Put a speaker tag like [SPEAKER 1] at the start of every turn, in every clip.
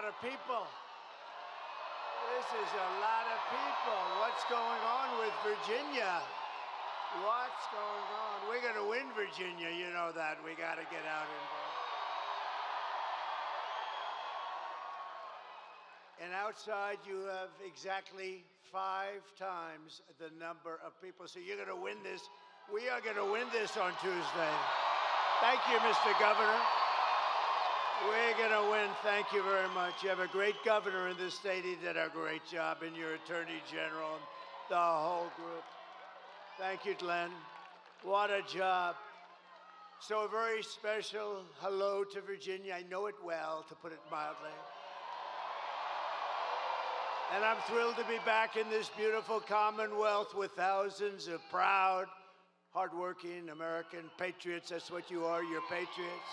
[SPEAKER 1] of people. This is a lot of people. What's going on with Virginia? What's going on? We're going to win Virginia. You know that. We got to get out and vote. And outside, you have exactly 5 times the number of people. So you're going to win this. We are going to win this on Tuesday. Thank you, Mr. Governor. We're going to win. Thank you very much. You have a great governor in this state. He did a great job, and your attorney general, and the whole group. Thank you, Glenn. What a job. So a very special hello to Virginia. I know it well, to put it mildly. And I'm thrilled to be back in this beautiful Commonwealth with thousands of proud, hardworking American patriots. That's what you are, you're patriots.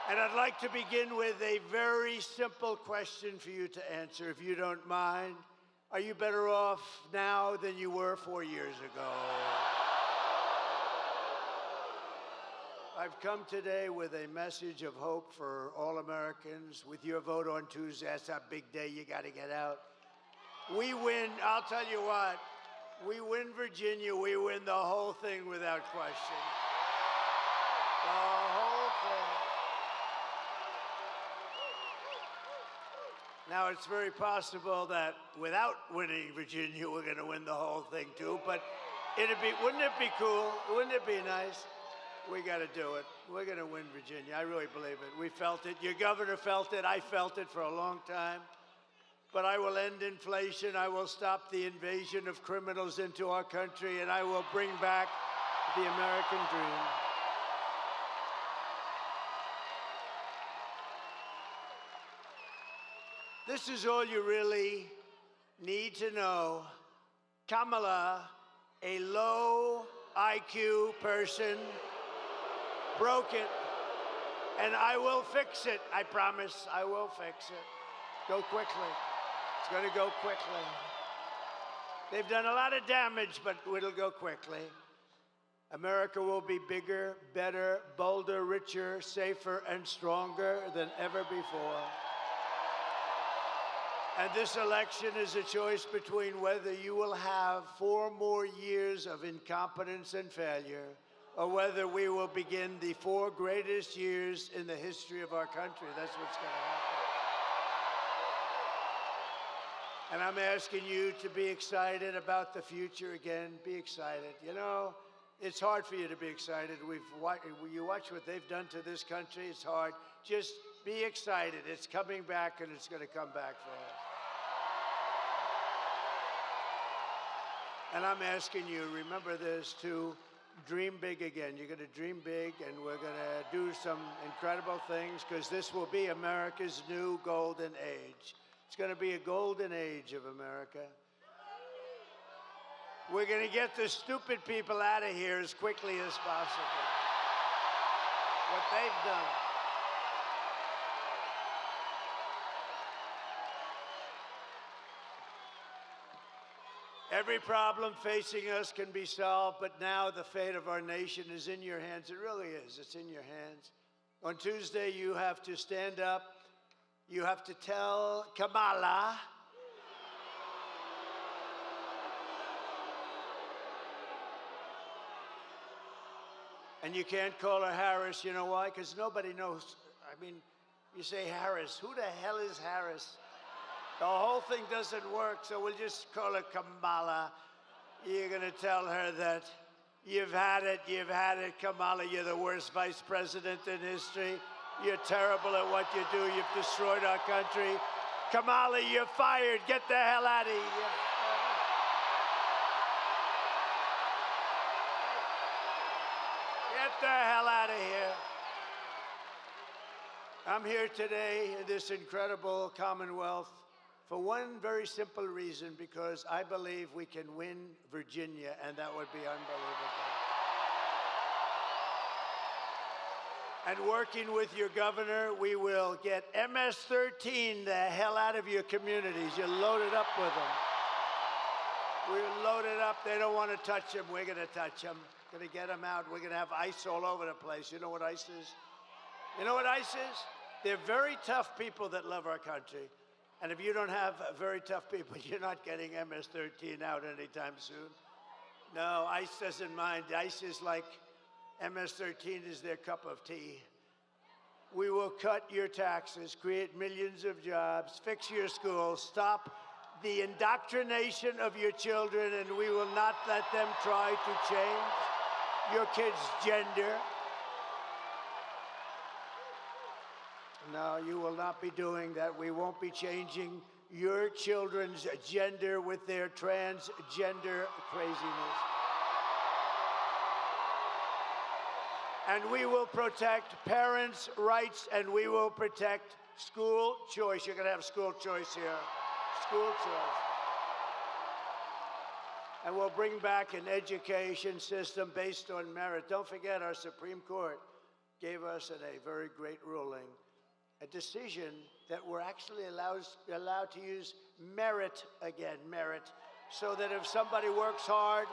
[SPEAKER 1] And I'd like to begin with a very simple question for you to answer, if you don't mind. Are you better off now than you were 4 years ago? I've come today with a message of hope for all Americans. With your vote on Tuesday, that's a big day. You got to get out. We win. I'll tell you what. We win Virginia. We win the whole thing without question. The whole thing. Now, it's very possible that without winning Virginia, we're going to win the whole thing, too. But wouldn't it be cool? Wouldn't it be nice? We got to do it. We're going to win Virginia. I really believe it. We felt it. Your governor felt it. I felt it for a long time. But I will end inflation. I will stop the invasion of criminals into our country, and I will bring back the American dream. This is all you really need to know. Kamala, a low IQ person, broke it, and I will fix it. I promise I will fix it. Go quickly. It's going to go quickly. They've done a lot of damage, but it'll go quickly. America will be bigger, better, bolder, richer, safer, and stronger than ever before. And this election is a choice between whether you will have 4 more years of incompetence and failure, or whether we will begin the 4 greatest years in the history of our country. That's what's going to happen. And I'm asking you to be excited about the future again. Be excited. You know, it's hard for you to be excited. You watch what they've done to this country. It's hard. Just be excited. It's coming back, and it's going to come back fast. And I'm asking you, remember this, to dream big again. You're going to dream big, and we're going to do some incredible things, because this will be America's new golden age. It's going to be a golden age of America. We're going to get the stupid people out of here as quickly as possible. What they've done. Every problem facing us can be solved, but now the fate of our nation is in your hands. It really is. It's in your hands. On Tuesday, you have to stand up. You have to tell Kamala and you can't call her Harris. You know why? Because nobody knows. I mean, you say Harris. Who the hell is Harris? The whole thing doesn't work, so we'll just call her Kamala. You're going to tell her that you've had it, Kamala. You're the worst vice president in history. You're terrible at what you do. You've destroyed our country. Kamala, you're fired. Get the hell out of here. Get the hell out of here. I'm here today in this incredible Commonwealth for one very simple reason, because I believe we can win Virginia, and that would be unbelievable. And working with your governor, we will get MS-13 the hell out of your communities. You're loaded up with them. We're loaded up. They don't want to touch them. We're going to touch them. Going to get them out. We're going to have ICE all over the place. You know what ICE is? You know what ICE is? They're very tough people that love our country. And if you don't have very tough people, you're not getting MS-13 out anytime soon. No, ICE doesn't mind. ICE is like MS-13 is their cup of tea. We will cut your taxes, create millions of jobs, fix your schools, stop the indoctrination of your children, and we will not let them try to change your kids' gender. No, you will not be doing that. We won't be changing your children's gender with their transgender craziness. And we will protect parents' rights, and we will protect school choice. You're going to have school choice here. School choice. And we'll bring back an education system based on merit. Don't forget, our Supreme Court gave us in a very great ruling a decision that we're actually allowed to use merit again, so that if somebody works hard,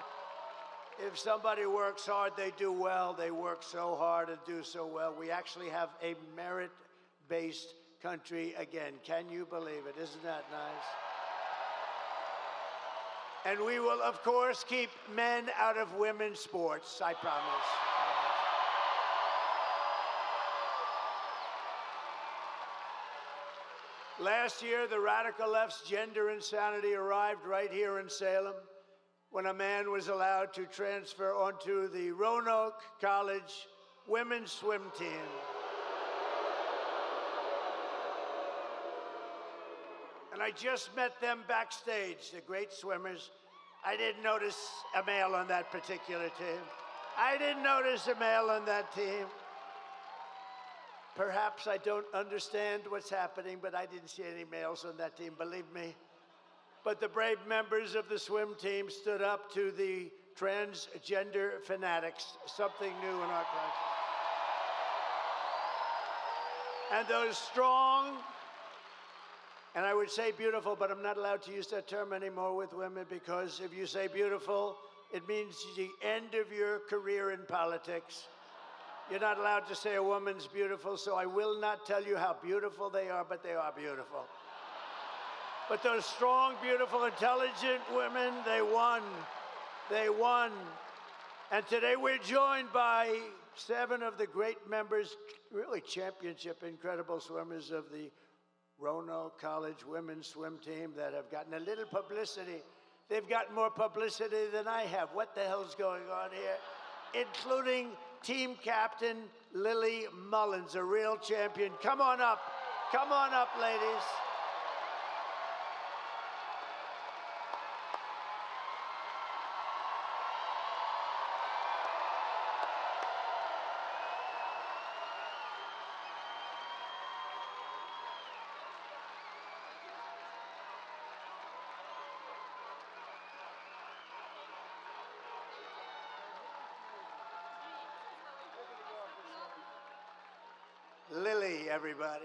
[SPEAKER 1] they do well. They work so hard and do so well. We actually have a merit-based country again. Can you believe it? Isn't that nice? And we will, of course, keep men out of women's sports, I promise. Last year, the radical left's gender insanity arrived right here in Salem when a man was allowed to transfer onto the Roanoke College women's swim team. And I just met them backstage, the great swimmers. I didn't notice a male on that particular team. I didn't notice a male on that team. Perhaps I don't understand what's happening, but I didn't see any males on that team, believe me. But the brave members of the swim team stood up to the transgender fanatics, something new in our country. And those strong, and I would say beautiful, but I'm not allowed to use that term anymore with women, because if you say beautiful, it means the end of your career in politics. You're not allowed to say a woman's beautiful, so I will not tell you how beautiful they are, but they are beautiful. But those strong, beautiful, intelligent women, they won. They won. And today we're joined by 7 of the great members, really championship, incredible swimmers of the Roanoke College women's swim team that have gotten a little publicity. They've gotten more publicity than I have. What the hell's going on here? Including team captain Lily Mullins, a real champion. Come on up, ladies. Lily, everybody.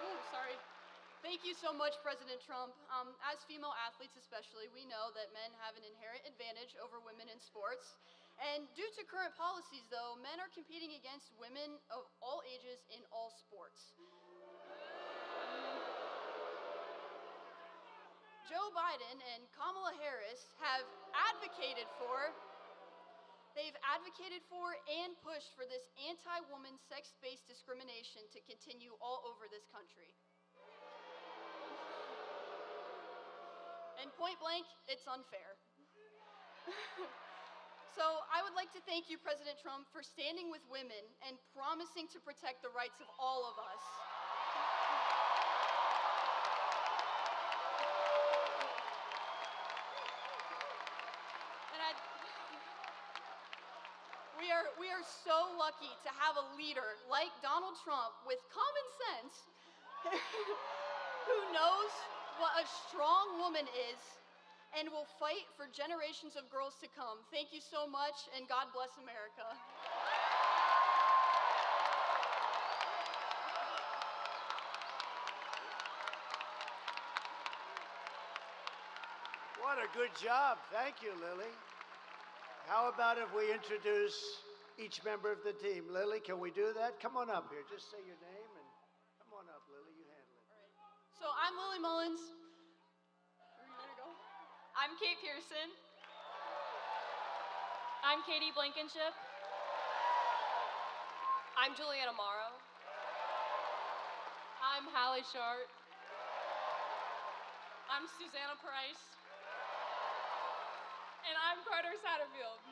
[SPEAKER 2] Ooh, sorry. Thank you so much, President Trump. As female athletes especially, we know that men have an inherent advantage over women in sports. And due to current policies, though, men are competing against women of all ages in all sports. Joe Biden and Kamala Harris have advocated for and pushed for this anti-woman sex-based discrimination to continue all over this country. And point blank, it's unfair. So I would like to thank you, President Trump, for standing with women and promising to protect the rights of all of us. We are so lucky to have a leader like Donald Trump with common sense who knows what a strong woman is and will fight for generations of girls to come. Thank you so much, and God bless America.
[SPEAKER 1] What a good job. Thank you, Lily. How about if we introduce each member of the team? Lily, can we do that? Come on up here. Just say your name and come on up, Lily. You handle it.
[SPEAKER 2] All right. So I'm Lily Mullins. Where are you gonna go?
[SPEAKER 3] I'm Kate Pearson. I'm Katie Blankenship. I'm Juliana Morrow. I'm Hallie Short. I'm Susanna Price. And I'm Carter Satterfield.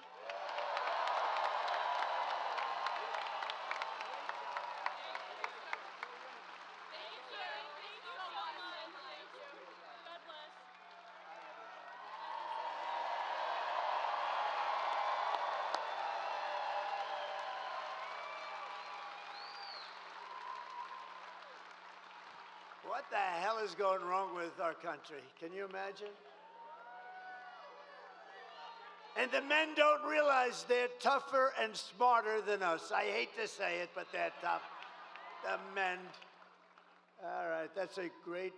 [SPEAKER 1] What the hell is going wrong with our country? Can you imagine? And the men don't realize they're tougher and smarter than us. I hate to say it, but they're tough. The men. All right, that's a great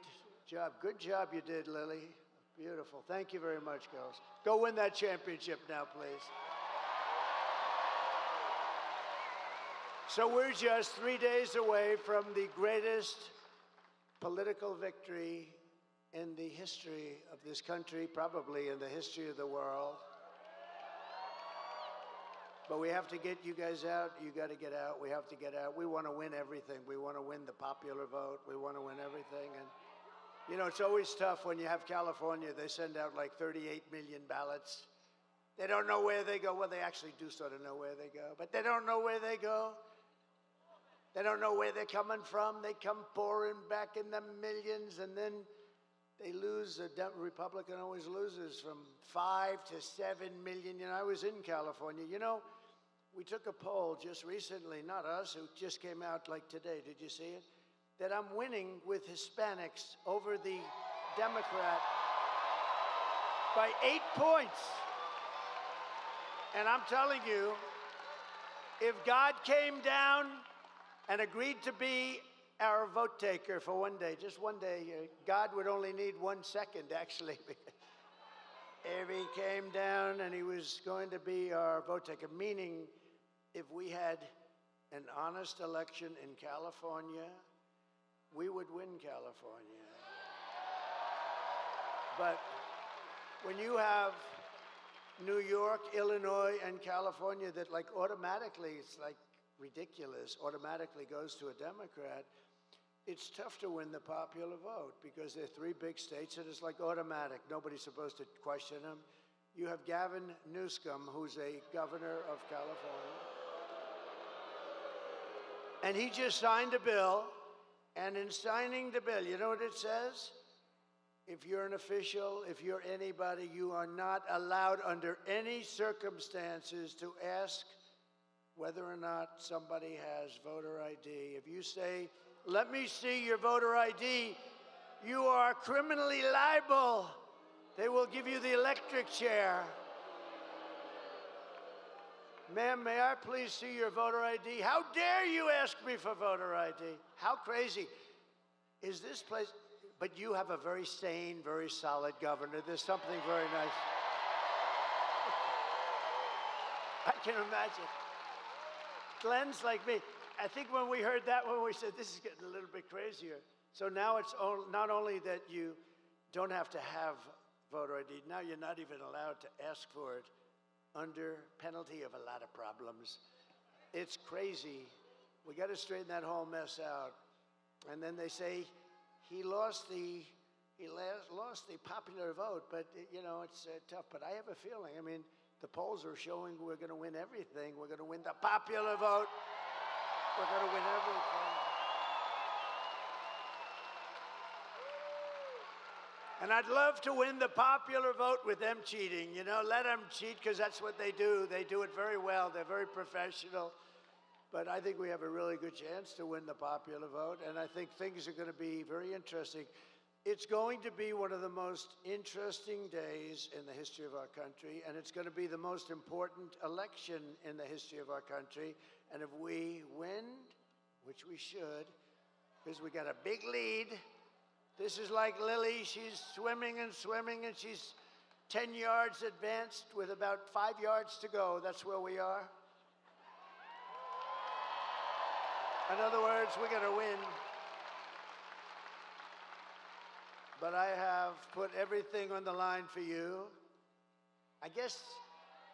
[SPEAKER 1] job. Good job you did, Lily. Beautiful. Thank you very much, girls. Go win that championship now, please. So we're just 3 days away from the greatest political victory in the history of this country, probably in the history of the world. But we have to get you guys out. You got to get out. We have to get out. We want to win everything. We want to win the popular vote. We want to win everything. And, you know, it's always tough when you have California. They send out like 38 million ballots. They don't know where they go. Well, they actually do sort of know where they go, but they don't know where they go. They don't know where they're coming from. They come pouring back in the millions, and then they lose. A Republican always loses from 5 to 7 million. You know, I was in California. You know, we took a poll just recently, not us, it just came out like today. Did you see it? That I'm winning with Hispanics over the Democrat by 8 points. And I'm telling you, if God came down and agreed to be our vote taker for one day, just one day, God would only need 1 second, actually. If he came down and he was going to be our vote taker, meaning if we had an honest election in California, we would win California. But when you have New York, Illinois, and California that like automatically, it's like ridiculous, automatically goes to a Democrat, it's tough to win the popular vote because they're 3 big states and it's like automatic. Nobody's supposed to question them. You have Gavin Newsom, who's a governor of California. And he just signed a bill, and in signing the bill, you know what it says? If you're an official, if you're anybody, you are not allowed under any circumstances to ask whether or not somebody has voter ID. If you say, "Let me see your voter ID," you are criminally liable. They will give you the electric chair. Ma'am, may I please see your voter ID? How dare you ask me for voter ID? How crazy is this place? But you have a very sane, very solid governor. There's something very nice. I can imagine. Glenn's like me. I think when we heard that one, we said, this is getting a little bit crazier. So now it's not only that you don't have to have voter ID, now you're not even allowed to ask for it under penalty of a lot of problems. It's crazy. We got to straighten that whole mess out. And then they say he lost the popular vote, but you know, it's tough. But I have a feeling, I mean, the polls are showing we're going to win everything. We're going to win the popular vote. We're going to win everything. And I'd love to win the popular vote with them cheating. You know, let them cheat because that's what they do. They do it very well. They're very professional. But I think we have a really good chance to win the popular vote. And I think things are going to be very interesting. It's going to be one of the most interesting days in the history of our country. And it's going to be the most important election in the history of our country. And if we win, which we should, because we got a big lead. This is like Lily. She's swimming and swimming, and she's 10 yards advanced with about 5 yards to go. That's where we are. In other words, we're going to win. But I have put everything on the line for you. I guess,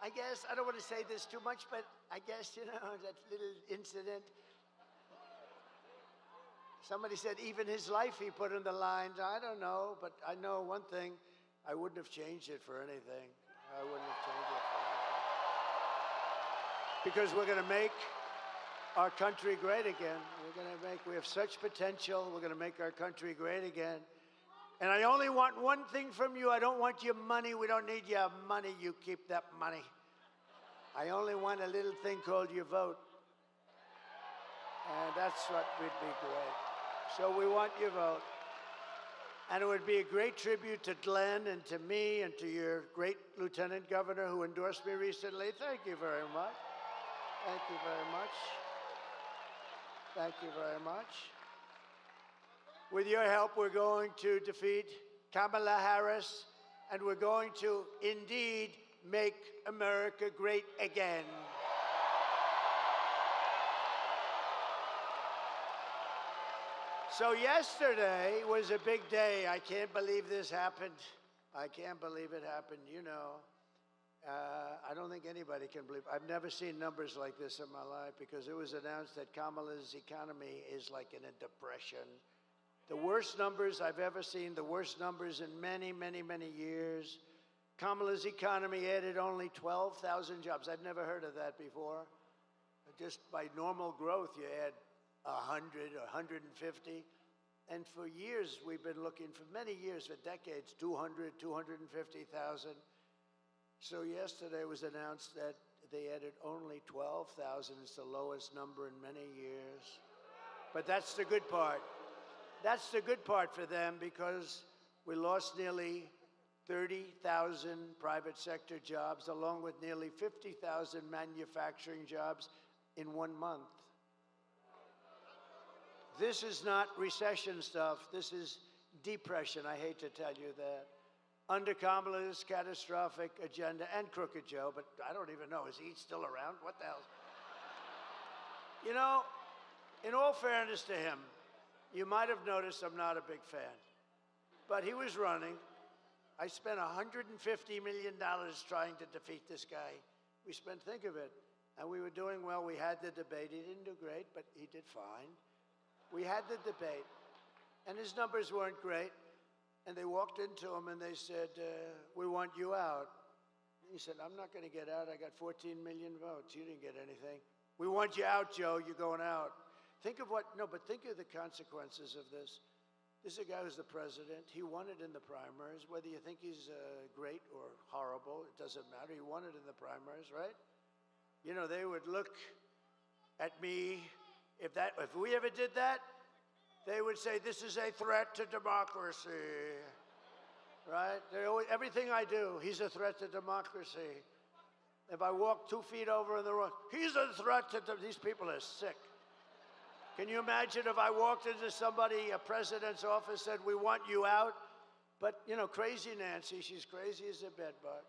[SPEAKER 1] I don't want to say this too much, but I guess, you know, that little incident. Somebody said even his life he put on the line. I don't know, but I know one thing. I wouldn't have changed it for anything. I wouldn't have changed it for anything. Because we're going to make our country great again. We have such potential. We're going to make our country great again. And I only want one thing from you. I don't want your money. We don't need your money. You keep that money. I only want a little thing called your vote. And that's what would be great. So we want your vote. And it would be a great tribute to Glenn and to me and to your great Lieutenant Governor who endorsed me recently. Thank you very much. Thank you very much. Thank you very much. With your help, we're going to defeat Kamala Harris, and we're going to indeed make America great again. So yesterday was a big day. I can't believe this happened. I can't believe it happened. You know, I don't think anybody can believe. I've never seen numbers like this in my life because it was announced that Kamala's economy is like in a depression. The worst numbers I've ever seen, the worst numbers in many, many, many years. Kamala's economy added only 12,000 jobs. I've never heard of that before. Just by normal growth, you add 100 or 150. And for years, we've been looking, for many years, for decades, 200, 250,000. So yesterday it was announced that they added only 12,000. It's the lowest number in many years. But that's the good part. That's the good part for them because we lost nearly 30,000 private sector jobs, along with nearly 50,000 manufacturing jobs in 1 month. This is not recession stuff. This is depression. I hate to tell you that. Under Kamala's catastrophic agenda, and Crooked Joe, but I don't even know, is he still around? What the hell? You know, in all fairness to him, you might have noticed I'm not a big fan. But he was running. I spent $150 million trying to defeat this guy. Think of it. And we were doing well. We had the debate. He didn't do great, but he did fine. We had the debate. And his numbers weren't great. And they walked into him and they said, we want you out. He said, I'm not going to get out. I got 14 million votes. You didn't get anything. We want you out, Joe. You're going out. Think of think of the consequences of this. This is a guy who's the president. He won it in the primaries. Whether you think he's great or horrible, it doesn't matter. He won it in the primaries, right? You know, they would look at me. If we ever did that, they would say, this is a threat to democracy, right? Everything I do, he's a threat to democracy. If I walk 2 feet over in the road, he's a threat to these people are sick. Can you imagine if I walked into a president's office, said, we want you out? But, you know, crazy Nancy, she's crazy as a bedbug.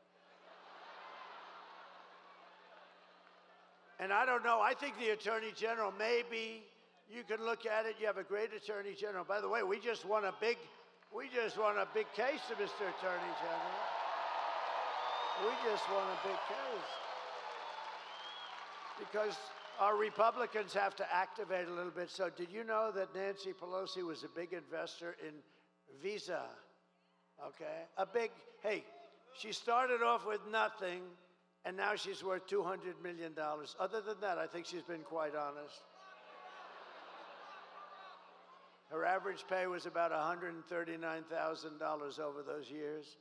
[SPEAKER 1] And I don't know, I think the Attorney General, maybe you can look at it. You have a great Attorney General. By the way, we just won a big case to Mr. Attorney General. We just won a big case. Because our Republicans have to activate a little bit. So did you know that Nancy Pelosi was a big investor in Visa? Okay, hey, she started off with nothing, and now she's worth $200 million. Other than that, I think she's been quite honest. Her average pay was about $139,000 over those years.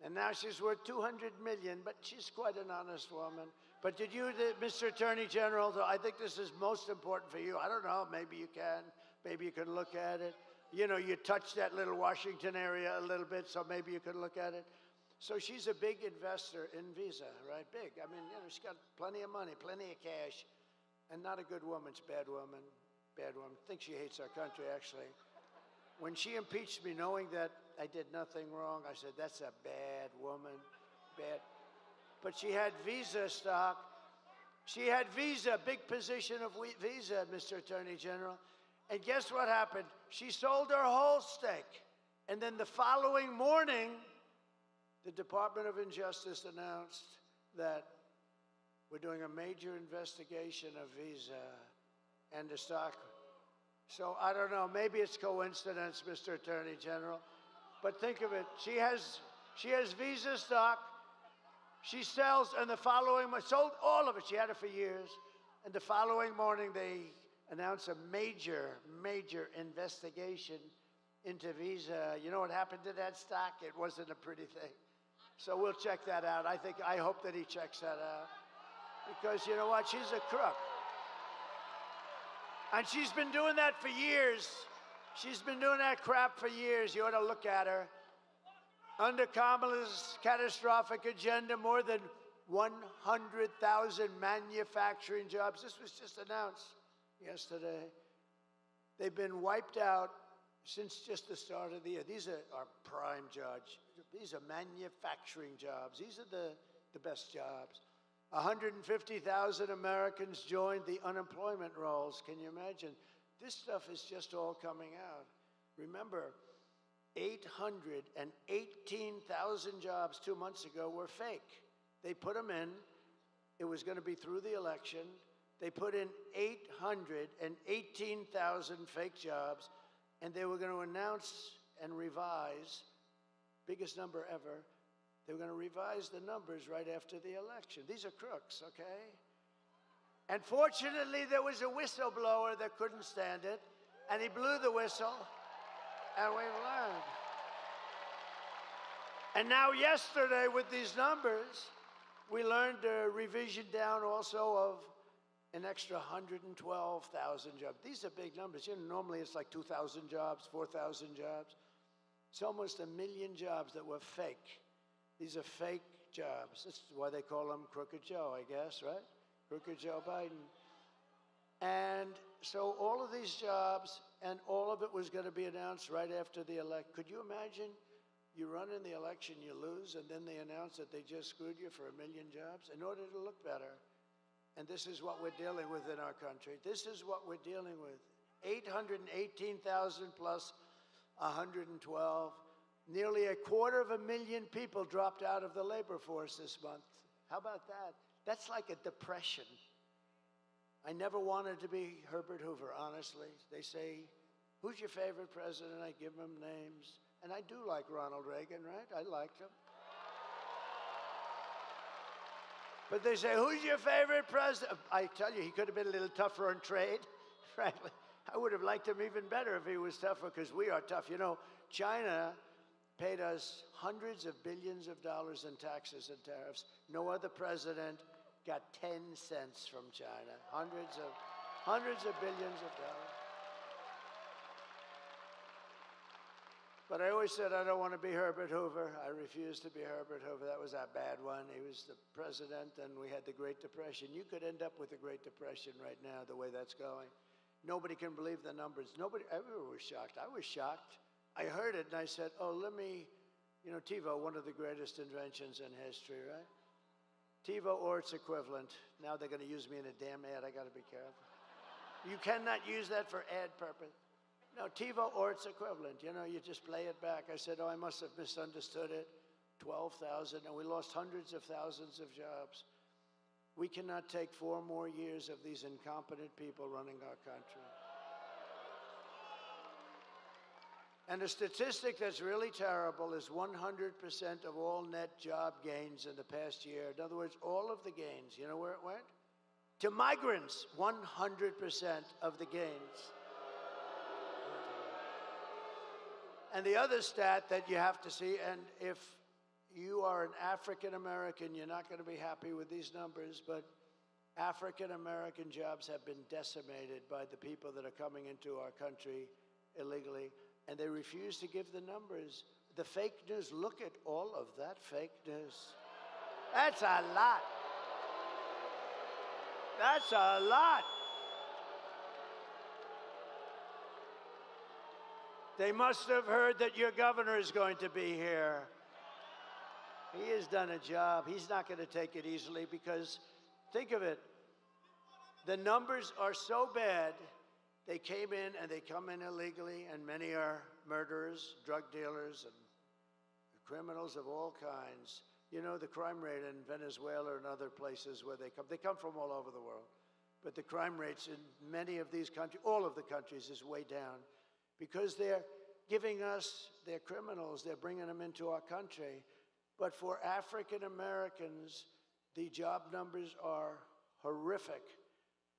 [SPEAKER 1] And now she's worth $200 million, but she's quite an honest woman. But did you, Mr. Attorney General, I think this is most important for you. I don't know, maybe you can. Maybe you can look at it. You know, you touched that little Washington area a little bit, so maybe you can look at it. So she's a big investor in Visa, right? Big. I mean, you know, she's got plenty of money, plenty of cash, and not a good woman. She's a bad woman. Bad woman. I think she hates our country, actually. When she impeached me, knowing that I did nothing wrong, I said, that's a bad woman. bad. But she had Visa stock. She had Visa, big position of Visa, Mr. Attorney General. And guess what happened? She sold her whole stake. And then the following morning, the Department of Injustice announced that we're doing a major investigation of Visa and the stock. So I don't know, maybe it's coincidence, Mr. Attorney General, but think of it. She has Visa stock. She sells, and the following, sold all of it. She had it for years. And the following morning, they announced a major, major investigation into Visa. You know what happened to that stock? It wasn't a pretty thing. So we'll check that out. I hope that he checks that out. Because you know what? She's a crook. And she's been doing that for years. She's been doing that crap for years. You ought to look at her. Under Kamala's catastrophic agenda, more than 100,000 manufacturing jobs. This was just announced yesterday. They've been wiped out since just the start of the year. These are our prime jobs. These are manufacturing jobs. These are the best jobs. 150,000 Americans joined the unemployment rolls. Can you imagine? This stuff is just all coming out. Remember, 818,000 jobs 2 months ago were fake. They put them in. It was going to be through the election. They put in 818,000 fake jobs, and they were going to announce and revise, biggest number ever, they were going to revise the numbers right after the election. These are crooks, okay? And fortunately, there was a whistleblower that couldn't stand it, and he blew the whistle, and we've learned. And now yesterday, with these numbers, we learned a revision down also of an extra 112,000 jobs. These are big numbers. You know, normally it's like 2,000 jobs, 4,000 jobs. It's almost 1 million jobs that were fake. These are fake jobs. That's why they call him Crooked Joe, I guess, right? Crooked Joe Biden. And so all of these jobs, and all of it was going to be announced right after the election. Could you imagine? You run in the election, you lose, and then they announce that they just screwed you for 1 million jobs in order to look better. And this is what we're dealing with in our country. This is what we're dealing with. 818,000 plus 112. Nearly 250,000 people dropped out of the labor force this month. How about that? That's like a depression. I never wanted to be Herbert Hoover, honestly. They say, who's your favorite president? I give them names. And I do like Ronald Reagan, right? I liked him. But they say, who's your favorite president? I tell you, he could have been a little tougher on trade, frankly. I would have liked him even better if he was tougher, because we are tough. You know, China paid us hundreds of billions of dollars in taxes and tariffs. No other president got 10 cents from China. Hundreds of billions of dollars. But I always said I don't want to be Herbert Hoover. I refused to be Herbert Hoover. That was a bad one. He was the president, and we had the Great Depression. You could end up with the Great Depression right now, the way that's going. Nobody can believe the numbers. Everyone was shocked. I was shocked. I heard it, and I said, oh, let me, you know, TiVo, one of the greatest inventions in history, right? TiVo or its equivalent. Now they're going to use me in a damn ad. I got to be careful. You cannot use that for ad purpose. No, TiVo or its equivalent. You know, you just play it back. I said, oh, I must have misunderstood it. 12,000, and we lost hundreds of thousands of jobs. We cannot take 4 more years of these incompetent people running our country. And a statistic that's really terrible is 100% of all net job gains in the past year. In other words, all of the gains, you know where it went? To migrants, 100% of the gains. And the other stat that you have to see, and if you are an African American, you're not going to be happy with these numbers, but African American jobs have been decimated by the people that are coming into our country illegally, and they refuse to give the numbers. The fake news, look at all of that fake news. That's a lot. That's a lot. They must have heard that your governor is going to be here. He has done a job. He's not going to take it easily because, think of it, the numbers are so bad. They came in and they come in illegally, and many are murderers, drug dealers, and criminals of all kinds. You know, the crime rate in Venezuela and other places where they come from all over the world. But the crime rates in many of these countries, all of the countries, is way down because they're giving us their criminals, they're bringing them into our country. But for African Americans, the job numbers are horrific,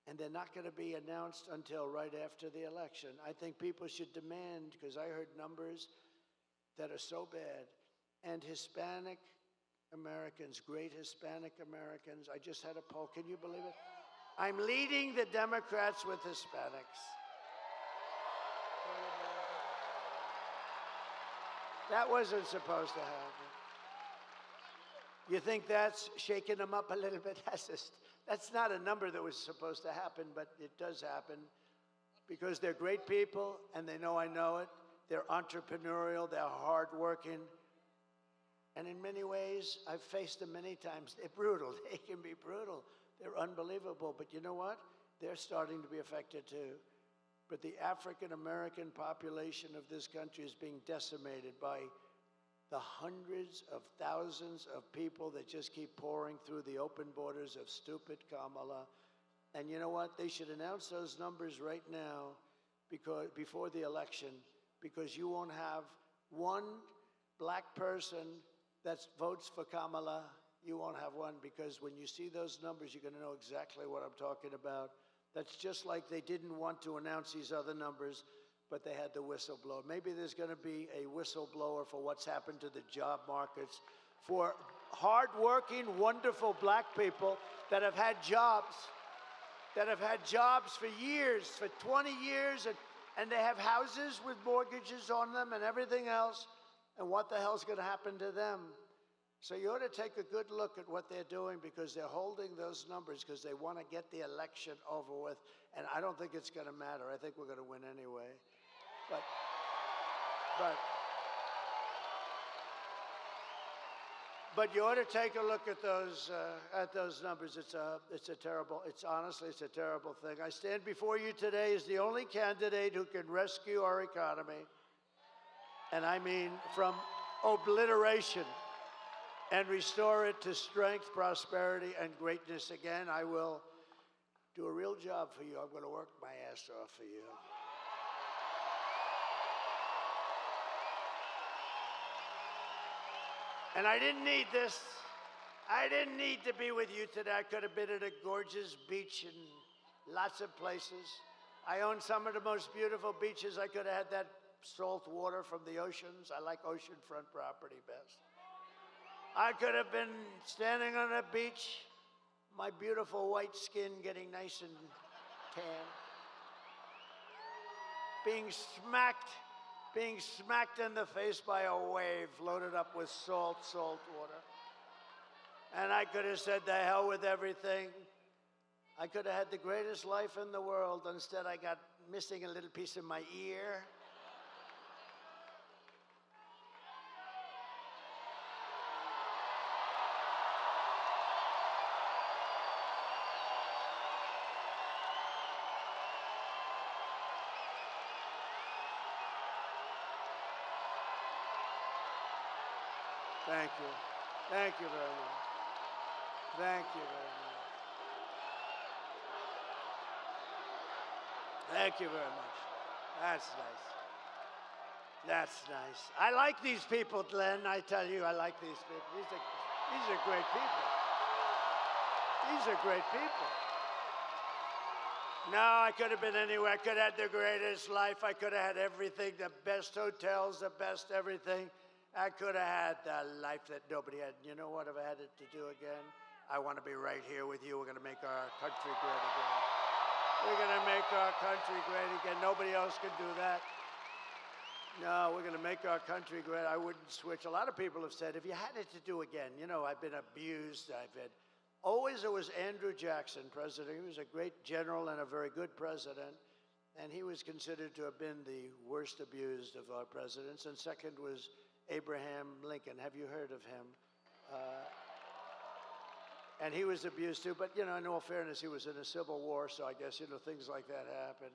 [SPEAKER 1] and they're not going to be announced until right after the election. I think people should demand, because I heard numbers that are so bad, and Hispanic Americans, great Hispanic Americans, I just had a poll, can you believe it? I'm leading the Democrats with Hispanics. That wasn't supposed to happen. You think that's shaking them up a little bit? That's not a number that was supposed to happen, but it does happen because they're great people and they know I know it. They're entrepreneurial, they're hardworking. And in many ways, I've faced them many times. They're brutal. They can be brutal. They're unbelievable. But you know what? They're starting to be affected too. But the African American population of this country is being decimated by the hundreds of thousands of people that just keep pouring through the open borders of stupid Kamala. And you know what? They should announce those numbers right now before the election, because you won't have one black person that votes for Kamala. You won't have one, because when you see those numbers, you're going to know exactly what I'm talking about. That's just like they didn't want to announce these other numbers, but they had the whistleblower. Maybe there's going to be a whistleblower for what's happened to the job markets for hardworking, wonderful black people that have had jobs, for years, for 20 years, and they have houses with mortgages on them and everything else. And what the hell's going to happen to them? So you ought to take a good look at what they're doing, because they're holding those numbers because they want to get the election over with. And I don't think it's going to matter. I think we're going to win anyway. But you ought to take a look at those numbers. Honestly, it's a terrible thing. I stand before you today as the only candidate who can rescue our economy. And I mean from obliteration, and restore it to strength, prosperity, and greatness again. I will do a real job for you. I'm going to work my ass off for you. And I didn't need this. I didn't need to be with you today. I could have been at a gorgeous beach in lots of places. I own some of the most beautiful beaches. I could have had that salt water from the oceans. I like oceanfront property best. I could have been standing on a beach, my beautiful white skin getting nice and tan, being smacked in the face by a wave loaded up with salt water. And I could have said, the hell with everything. I could have had the greatest life in the world. Instead, I got missing a little piece of my ear. Thank you. Thank you very much. Thank you very much. Thank you very much. That's nice. That's nice. I like these people, Glenn. I tell you, I like these people. These are great people. These are great people. No, I could have been anywhere. I could have had the greatest life. I could have had everything, the best hotels, the best everything. I could have had the life that nobody had. You know what? If I had it to do again, I want to be right here with you. We're going to make our country great again. We're going to make our country great again. Nobody else can do that. No, we're going to make our country great. I wouldn't switch. A lot of people have said, if you had it to do again, you know, I've been abused. Always it was Andrew Jackson, president. He was a great general and a very good president. And he was considered to have been the worst abused of our presidents. And second was Abraham Lincoln. Have you heard of him? And he was abused too, but in all fairness, he was in a civil war, so I guess, things like that happen.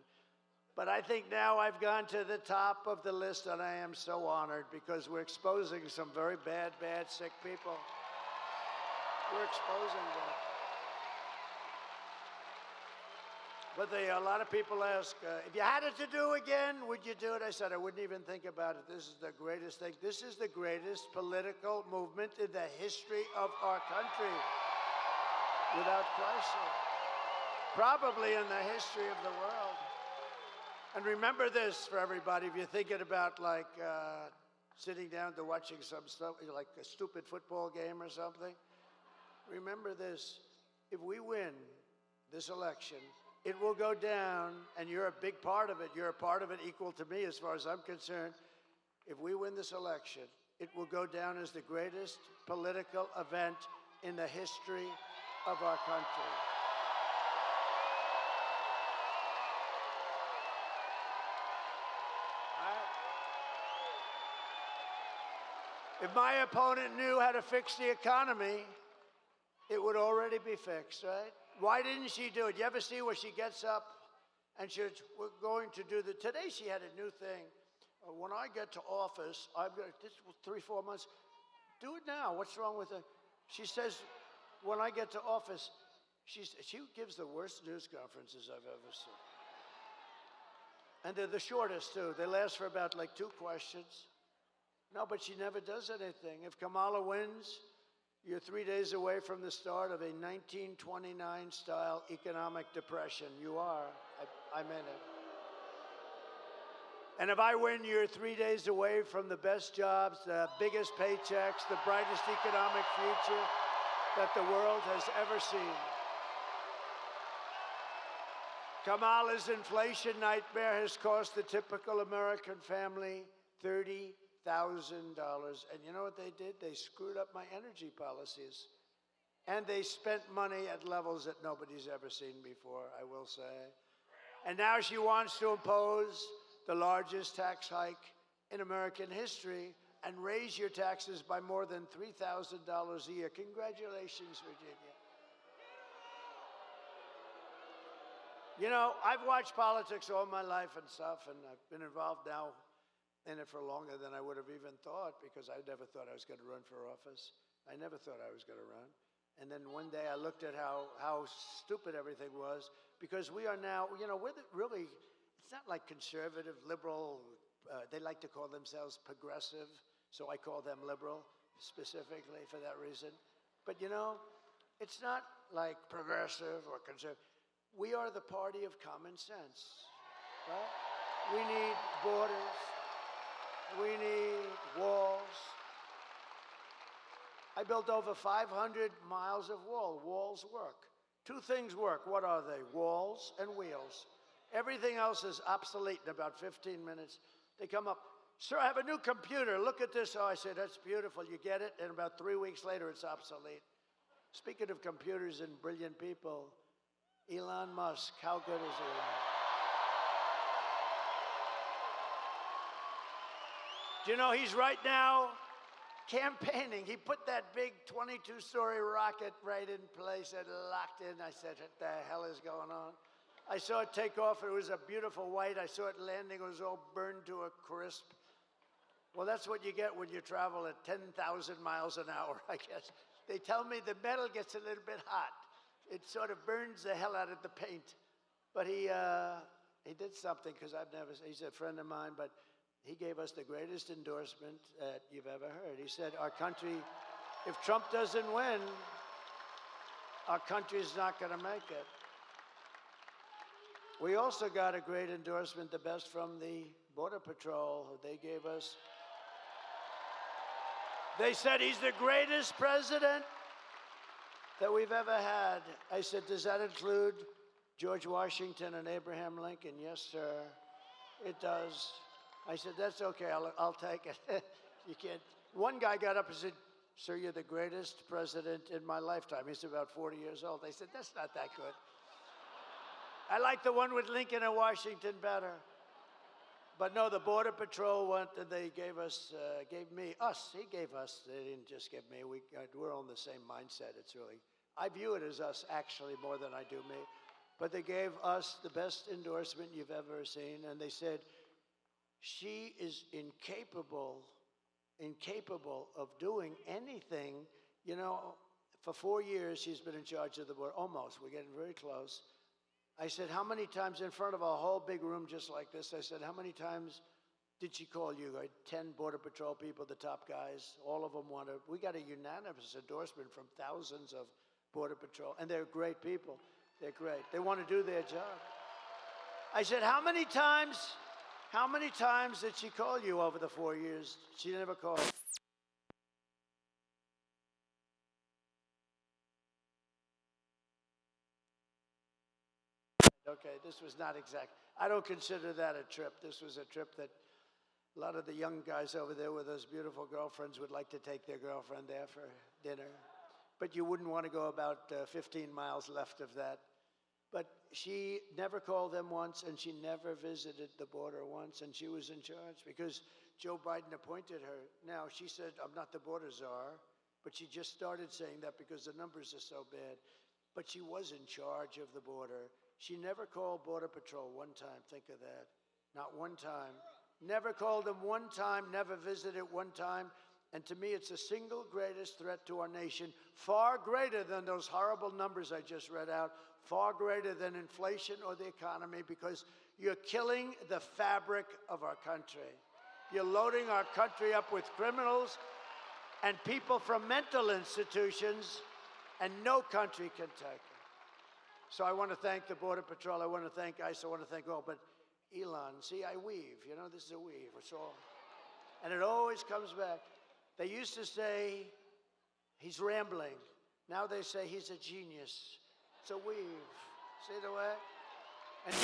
[SPEAKER 1] But I think now I've gone to the top of the list, and I am so honored because we're exposing some very bad, sick people. We're exposing them. But a lot of people ask, if you had it to do again, would you do it? I said, I wouldn't even think about it. This is the greatest thing. This is the greatest political movement in the history of our country, without question. Probably in the history of the world. And remember this for everybody, if you're thinking about sitting down to watching some stuff, like a stupid football game or something, remember this, if we win this election, it will go down, and you're a big part of it. You're a part of it equal to me as far as I'm concerned. If we win this election, it will go down as the greatest political event in the history of our country. If my opponent knew how to fix the economy, it would already be fixed, right? Why didn't she do it? You ever see where she gets up and she says, we're going to do today she had a new thing. When I get to office, I'm going to, this was 3-4 months, do it now. What's wrong with it? She says, when I get to office, she gives the worst news conferences I've ever seen. And they're the shortest, too. They last for about 2 questions. No, but she never does anything. If Kamala wins, you're 3 days away from the start of a 1929-style economic depression. You are. I meant it. And if I win, you're 3 days away from the best jobs, the biggest paychecks, the brightest economic future that the world has ever seen. Kamala's inflation nightmare has cost the typical American family $30,000. And you know what they did? They screwed up my energy policies. And they spent money at levels that nobody's ever seen before, I will say. And now she wants to impose the largest tax hike in American history and raise your taxes by more than $3,000 a year. Congratulations, Virginia. I've watched politics all my life and stuff, and I've been involved now in it for longer than I would have even thought, because I never thought I was going to run for office. I never thought I was going to run. And then one day I looked at how stupid everything was, because we are now, we're really, it's not like conservative, liberal, they like to call themselves progressive, so I call them liberal specifically for that reason. But it's not like progressive or conservative. We are the party of common sense, right? We need borders. We need walls. I built over 500 miles of wall. Walls work. 2 things work. What are they? Walls and wheels. Everything else is obsolete in about 15 minutes. They come up, sir, I have a new computer. Look at this. Oh, I say, that's beautiful. You get it? And about 3 weeks later, it's obsolete. Speaking of computers and brilliant people, Elon Musk, how good is he? Do you know he's right now campaigning? He put that big 22-story rocket right in place and locked in. I said, what the hell is going on? I saw it take off. It was a beautiful white. I saw it landing. It was all burned to a crisp. Well, that's what you get when you travel at 10,000 miles an hour, I guess. They tell me the metal gets a little bit hot. It sort of burns the hell out of the paint. But he did something, because he's a friend of mine, but he gave us the greatest endorsement that you've ever heard. He said, our country, if Trump doesn't win, our country's not going to make it. We also got a great endorsement, the best from the Border Patrol. They gave us, they said he's the greatest president that we've ever had. I said, does that include George Washington and Abraham Lincoln? Yes, sir, it does. I said, that's okay, I'll take it. You can't. One guy got up and said, sir, you're the greatest president in my lifetime. He's about 40 years old. I said, that's not that good. I like the one with Lincoln and Washington better. But no, the Border Patrol went, and they gave us, he gave us, they didn't just give me, we're on the same mindset. It's really, I view it as us actually more than I do me. But they gave us the best endorsement you've ever seen, and they said, she is incapable of doing anything. You know, for 4 years, she's been in charge of the border, almost, we're getting very close. I said, how many times in front of a whole big room just like this, I said, how many times did she call you? 10 Border Patrol people, the top guys, all of them wanted, we got a unanimous endorsement from thousands of Border Patrol, and they're great people. They're great. They want to do their job. I said, how many times did she call you over the 4 years? She never called. Okay, this was not exact. I don't consider that a trip. This was a trip that a lot of the young guys over there with those beautiful girlfriends would like to take their girlfriend there for dinner. But you wouldn't want to go about 15 miles left of that. But she never called them once, and she never visited the border once, and she was in charge because Joe Biden appointed her. Now, she said, I'm not the border czar, but she just started saying that because the numbers are so bad. But she was in charge of the border. She never called Border Patrol one time. Think of that. Not one time. Never called them one time, never visited one time. And to me, it's the single greatest threat to our nation, far greater than those horrible numbers I just read out, far greater than inflation or the economy, because you're killing the fabric of our country. You're loading our country up with criminals and people from mental institutions, and no country can take it. So I want to thank the Border Patrol. I want to thank ICE. I want to thank all. But Elon, see, I weave. You know, this is a weave. It's all. And it always comes back. They used to say he's rambling. Now they say he's a genius. It's a weave. See the way? And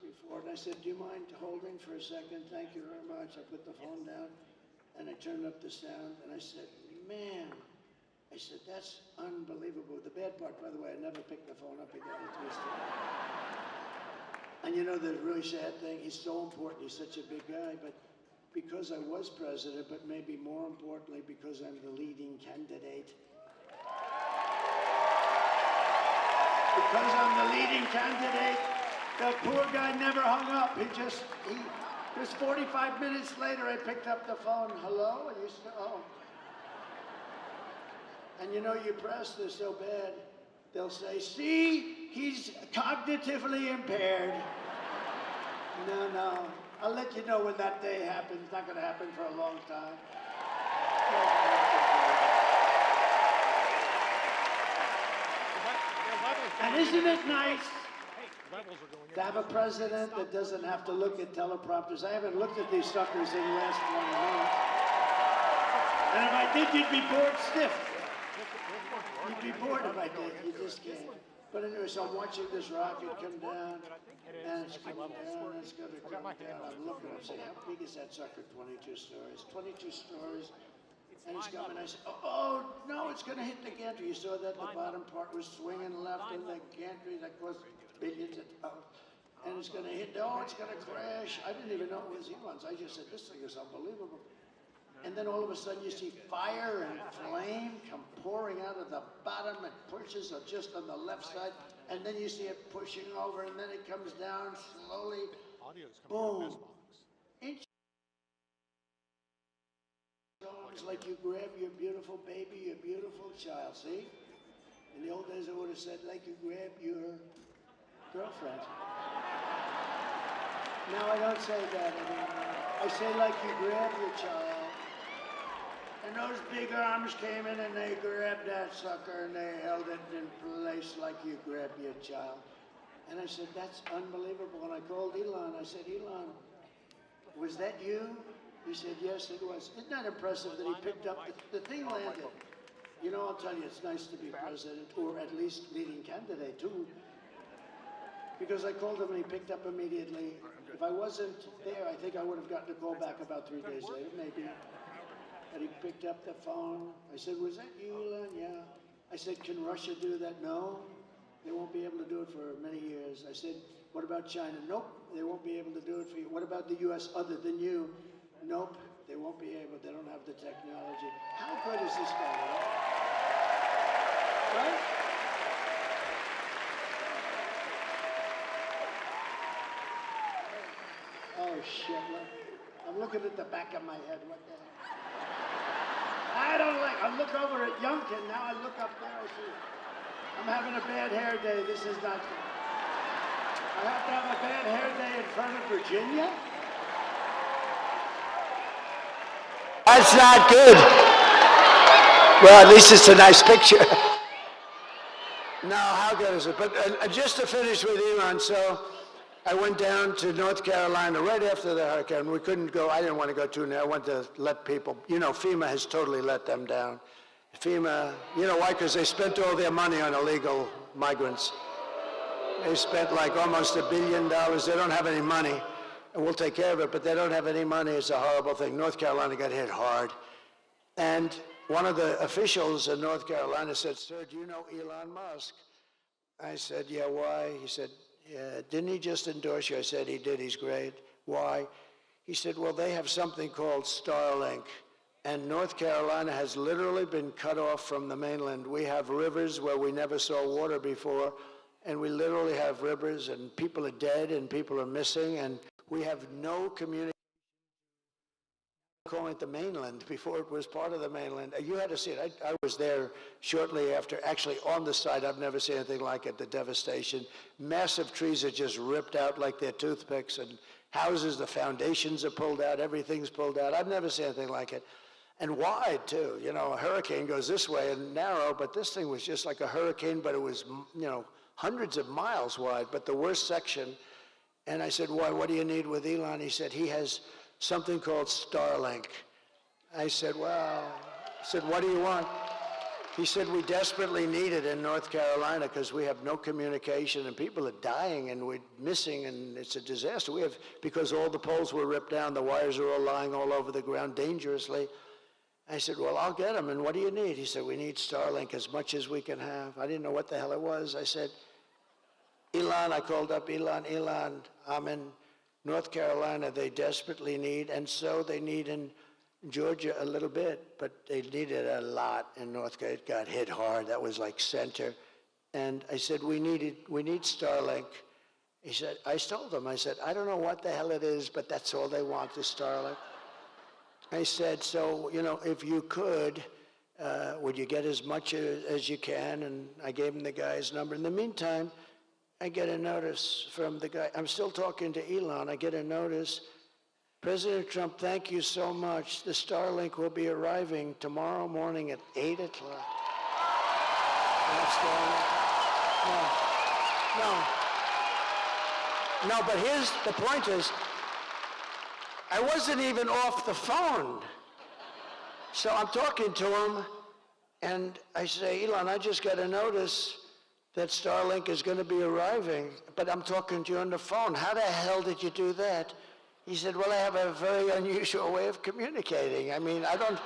[SPEAKER 1] before, and I said, do you mind holding for a second? Thank you very much. I put the phone down, and I turned up the sound, and I said, man, I said, that's unbelievable. The bad part, by the way, I never picked the phone up again. It twisted. And you know the really sad thing? He's so important. He's such a big guy, but because I was president, but maybe more importantly, because I'm the leading candidate. Because I'm the leading candidate, that poor guy never hung up. Just 45 minutes later, I picked up the phone. Hello? And you said, oh. And you know, you press this so bad, they'll say, see, he's cognitively impaired. No, I'll let you know when that day happens. It's not going to happen for a long time. And isn't it nice to have a president that doesn't have to look at teleprompters? I haven't looked at these suckers in the last 20 minutes. And if I did, you'd be bored stiff. You'd be bored if I did. You just can't. But anyway, so I'm watching this rocket come down, and it's coming down, and it's going to come down. I'm looking, I'm saying, how big is that sucker? 22 stories. 22 stories. And it's coming. I said, oh, no, it's going to hit the gantry. You saw that the bottom part was swinging left of the gantry that cost billions of dollars. And it's going to hit, oh, it's going to crash. I didn't even know it was Elon's. I just said, this thing is unbelievable. And then all of a sudden you see fire and flame come pouring out of the bottom. It pushes just on the left side. And then you see it pushing over, and then it comes down slowly. Boom. It's like you grab your beautiful baby, your beautiful child, see? In the old days I would have said like you grab your girlfriend. Now I don't say that anymore. I say like you grab your child. And those big arms came in and they grabbed that sucker and they held it in place like you grab your child. And I said, that's unbelievable. And I called Elon. I said, Elon, was that you? He said, yes, it was. Isn't that impressive that he picked up, the thing landed. You know, I'll tell you, it's nice to be president, or at least leading candidate, too. Because I called him and he picked up immediately. If I wasn't there, I think I would have gotten a call back about 3 days later, maybe. But he picked up the phone. I said, was that you, Elon? Yeah. I said, can Russia do that? No. They won't be able to do it for many years. I said, what about China? Nope, they won't be able to do it for you. What about the U.S. other than you? Nope, they won't be able. They don't have the technology. How good is this guy, right? Right? Oh, shit, look. I'm looking at the back of my head. What the hell? I don't like, I look over at Youngkin. Now I look up there, I see. I'm having a bad hair day. This is not good. I have to have a bad hair day in front of Virginia? That's not good. Well, at least it's a nice picture. No, how good is it? But just to finish with Elon, so I went down to North Carolina right after the hurricane. We couldn't go, I didn't want to go too near. I wanted to let people, you know, FEMA has totally let them down. FEMA, you know why? Because they spent all their money on illegal migrants. They spent like almost $1 billion. They don't have any money. And we'll take care of it, but they don't have any money. It's a horrible thing. North Carolina got hit hard. And one of the officials in North Carolina said, sir, do you know Elon Musk? I said, yeah, why? He said, yeah, didn't he just endorse you? I said, he did, he's great. Why? He said, well, they have something called Starlink. And North Carolina has literally been cut off from the mainland. We have rivers where we never saw water before. And we literally have rivers, and people are dead, and people are missing, and we have no communication. Calling it the mainland before it was part of the mainland. You had to see it. I was there shortly after, actually on the site. I've never seen anything like it, the devastation. Massive trees are just ripped out like they're toothpicks, and houses, the foundations are pulled out, everything's pulled out. I've never seen anything like it. And wide, too. You know, a hurricane goes this way and narrow, but this thing was just like a hurricane, but it was, you know, hundreds of miles wide, but the worst section. And I said, why, what do you need with Elon? He said, he has something called Starlink. I said, well, I said, what do you want? He said, we desperately need it in North Carolina because we have no communication and people are dying and we're missing and it's a disaster. We have, because all the poles were ripped down, the wires are all lying all over the ground dangerously. I said, well, I'll get them. And what do you need? He said, we need Starlink as much as we can have. I didn't know what the hell it was. I said, Elon, I called up Elon, I'm in North Carolina. They desperately need, and so they need in Georgia a little bit, but they needed a lot in North Carolina. It got hit hard. That was like center. And I said, we need Starlink. He said, I told him, I said, I don't know what the hell it is, but that's all they want is Starlink. I said, so, you know, if you could, would you get as much as you can? And I gave him the guy's number. In the meantime, I get a notice from the guy. I'm still talking to Elon. I get a notice President Trump, thank you so much. The Starlink will be arriving tomorrow morning at 8 o'clock. No, but here's the point is, I wasn't even off the phone. So I'm talking to him, and I say, Elon, I just got a notice that Starlink is going to be arriving, but I'm talking to you on the phone. How the hell did you do that? He said, well, I have a very unusual way of communicating. I mean, I don't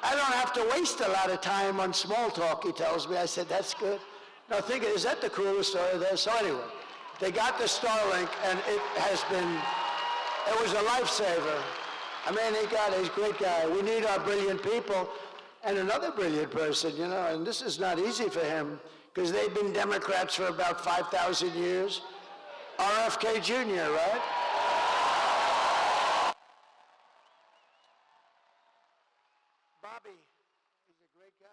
[SPEAKER 1] have to waste a lot of time on small talk, he tells me. I said, that's good. Now, is that the coolest story there? So anyway, they got the Starlink, and it was a lifesaver. I mean, he's a great guy. We need our brilliant people. And another brilliant person, and this is not easy for him, because they've been Democrats for about 5,000 years. RFK Jr., right? Bobby, he's a great guy.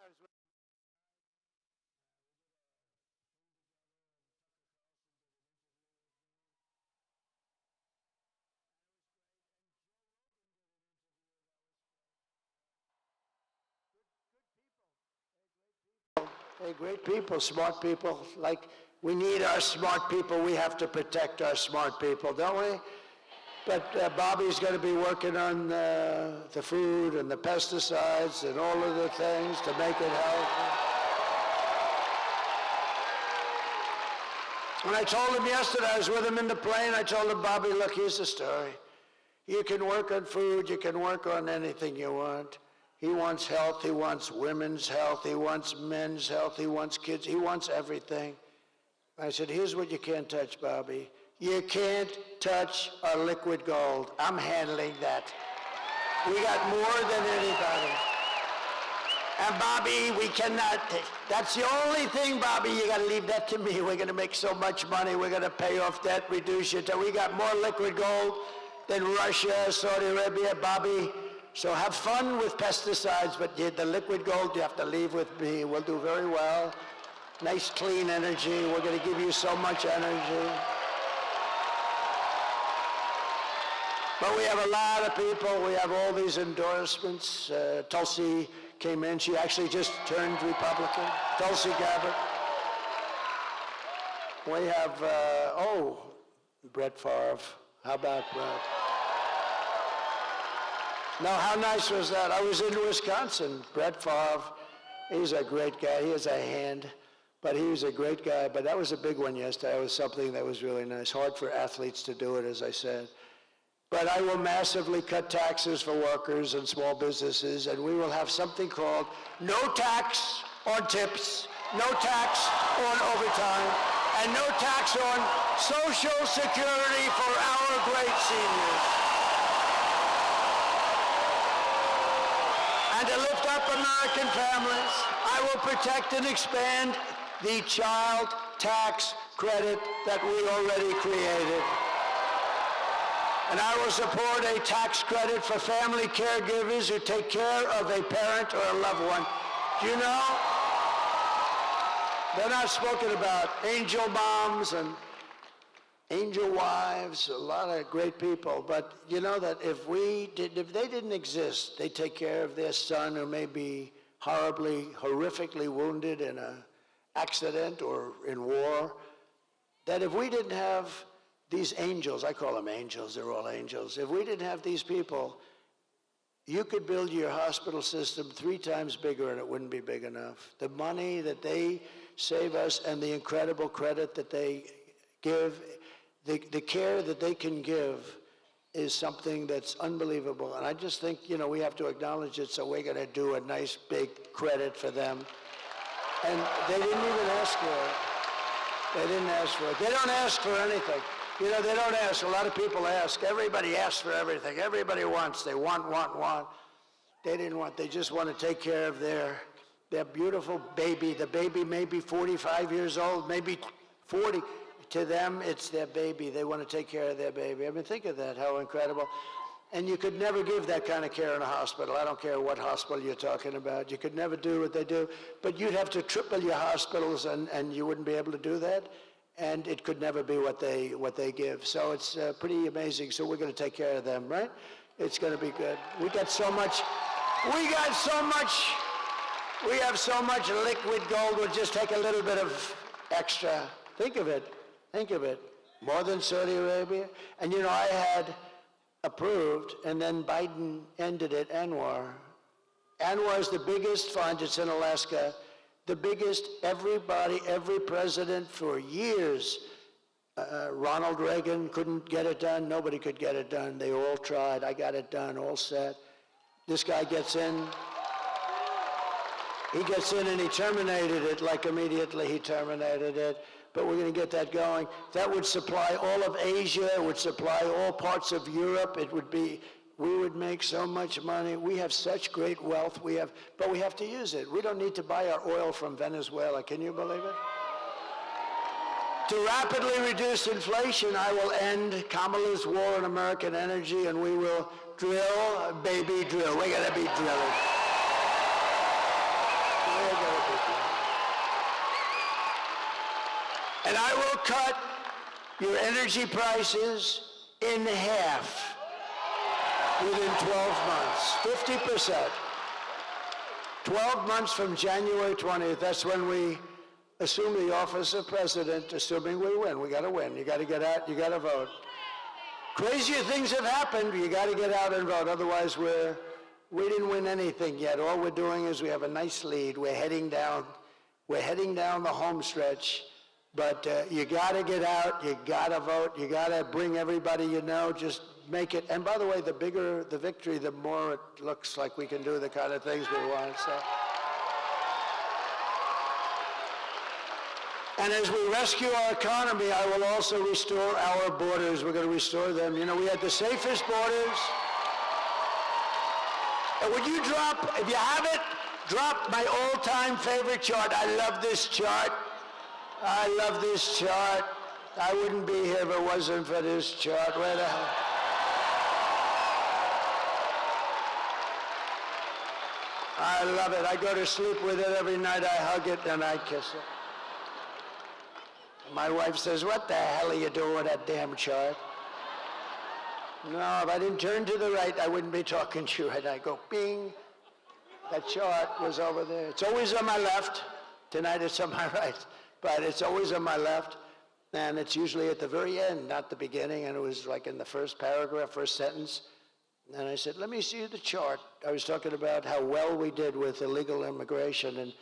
[SPEAKER 1] They're great people, smart people. Like, we need our smart people. We have to protect our smart people, don't we? But Bobby's going to be working on the food and the pesticides and all of the things to make it healthy. When I told him yesterday, I was with him in the plane, I told him, Bobby, look, here's the story. You can work on food, you can work on anything you want. He wants health, he wants women's health, he wants men's health, he wants kids, he wants everything. I said, here's what you can't touch, Bobby. You can't touch our liquid gold. I'm handling that. We got more than anybody. And Bobby, we cannot, that's the only thing, Bobby, you gotta leave that to me. We're gonna make so much money, we're gonna pay off debt, reduce your debt. We got more liquid gold than Russia, Saudi Arabia, Bobby. So have fun with pesticides, but the liquid gold you have to leave with me. We'll do very well. Nice, clean energy. We're going to give you so much energy. But we have a lot of people. We have all these endorsements. Tulsi came in. She actually just turned Republican. Tulsi Gabbard. We have, Brett Favre. How about Brett? Now, how nice was that? I was in Wisconsin. Brett Favre, he's a great guy. He has a hand, but he was a great guy. But that was a big one yesterday. It was something that was really nice. Hard for athletes to do it, as I said. But I will massively cut taxes for workers and small businesses, and we will have something called no tax on tips, no tax on overtime, and no tax on Social Security for our great seniors. And to lift up American families, I will protect and expand the child tax credit that we already created. And I will support a tax credit for family caregivers who take care of a parent or a loved one. Do you know? They're not spoken about. Angel moms and angel wives, a lot of great people, but you know that if they didn't exist, they take care of their son who may be horrifically wounded in an accident or in war, that if we didn't have these angels, I call them angels, they're all angels, if we didn't have these people, you could build your hospital system 3 times bigger and it wouldn't be big enough. The money that they save us and the incredible credit that they give, the care that they can give is something that's unbelievable. And I just think, we have to acknowledge it, so we're going to do a nice big credit for them. And they didn't even ask for it. They didn't ask for it. They don't ask for anything. They don't ask. A lot of people ask. Everybody asks for everything. Everybody wants. They want. They didn't want. They just want to take care of their beautiful baby. The baby may be 45 years old, maybe 40. To them, it's their baby. They want to take care of their baby. I mean, think of that, how incredible. And you could never give that kind of care in a hospital. I don't care what hospital you're talking about. You could never do what they do. But you'd have to triple your hospitals, and you wouldn't be able to do that. And it could never be what they give. So it's pretty amazing. So we're going to take care of them, right? It's going to be good. We have so much liquid gold, we'll just take a little bit of extra. Think of it. More than Saudi Arabia. And you know, I had approved, and then Biden ended it, Anwar. Anwar is the biggest fund, it's in Alaska, the biggest, every president for years. Ronald Reagan couldn't get it done, nobody could get it done. They all tried, I got it done, all set. This guy gets in, and he terminated it, like immediately he terminated it. But we're going to get that going. That would supply all of Asia, it would supply all parts of Europe. We would make so much money. We have such great wealth, but we have to use it. We don't need to buy our oil from Venezuela. Can you believe it? To rapidly reduce inflation, I will end Kamala's war on American energy, and we will drill, baby, drill. We're going to be drilling. And I will cut your energy prices in half within 12 months, 50%. 12 months from January 20th, that's when we assume the office of president, assuming we win. We got to win. You got to get out, you got to vote. Crazier things have happened. You got to get out and vote. Otherwise, we didn't win anything yet. All we're doing is we have a nice lead. We're heading down the home stretch. But you got to get out, you got to vote, you got to bring everybody you know, just make it. And by the way, the bigger the victory, the more it looks like we can do the kind of things we want. So. And as we rescue our economy, I will also restore our borders. We're going to restore them. You know, we had the safest borders. And would you drop, if you have it, drop my all-time favorite chart. I love this chart. I love this chart. I wouldn't be here if it wasn't for this chart. Where the hell? I love it. I go to sleep with it every night. I hug it and I kiss it. My wife says, what the hell are you doing with that damn chart? No, if I didn't turn to the right, I wouldn't be talking to you. And I go, bing. That chart was over there. It's always on my left. Tonight it's on my right. But it's always on my left, and it's usually at the very end, not the beginning, and it was like in the first paragraph, first sentence. And I said, let me see the chart. I was talking about how well we did with illegal immigration, and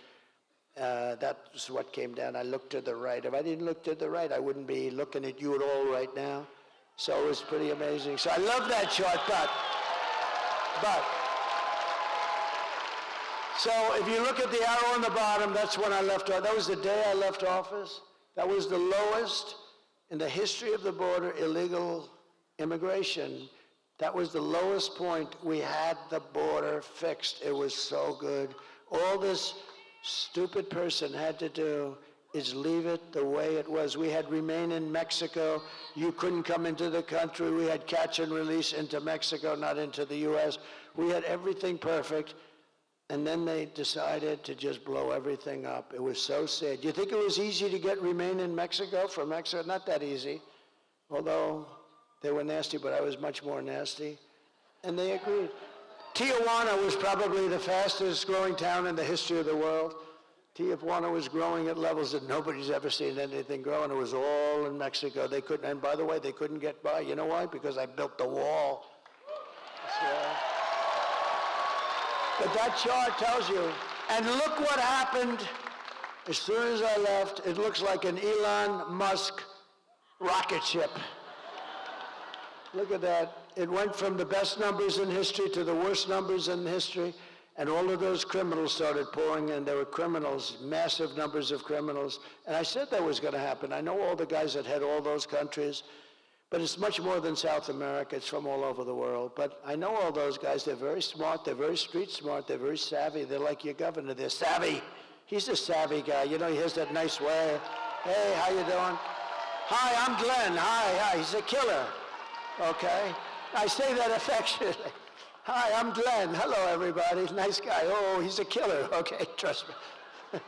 [SPEAKER 1] that's what came down. I looked to the right. If I didn't look to the right, I wouldn't be looking at you at all right now. So it was pretty amazing. So I love that chart, but. So if you look at the arrow on the bottom, that's when I left office. That was the day I left office. That was the lowest in the history of the border illegal immigration. That was the lowest point. We had the border fixed. It was so good. All this stupid person had to do is leave it the way it was. We had remain in Mexico. You couldn't come into the country. We had catch and release into Mexico, not into the U.S. We had everything perfect. And then they decided to just blow everything up. It was so sad. Do you think it was easy to get remain in Mexico from Mexico? Not that easy. Although they were nasty, but I was much more nasty. And they agreed. Tijuana was probably the fastest growing town in the history of the world. Tijuana was growing at levels that nobody's ever seen anything grow, and it was all in Mexico. They couldn't, and by the way, they couldn't get by. You know why? Because I built the wall. So, but that chart tells you. And look what happened as soon as I left. It looks like an Elon Musk rocket ship. Look at that. It went from the best numbers in history to the worst numbers in history, and all of those criminals started pouring in. There were criminals, massive numbers of criminals. And I said that was going to happen. I know all the guys that had all those countries, but it's much more than South America. It's from all over the world. But I know all those guys. They're very smart. They're very street smart. They're very savvy. They're like your governor. They're savvy. He's a savvy guy. You know, he has that nice way. Hey, how you doing? Hi, I'm Glenn. Hi. He's a killer. Okay? I say that affectionately. Hi, I'm Glenn. Hello, everybody. Nice guy. Oh, he's a killer. Okay, trust me.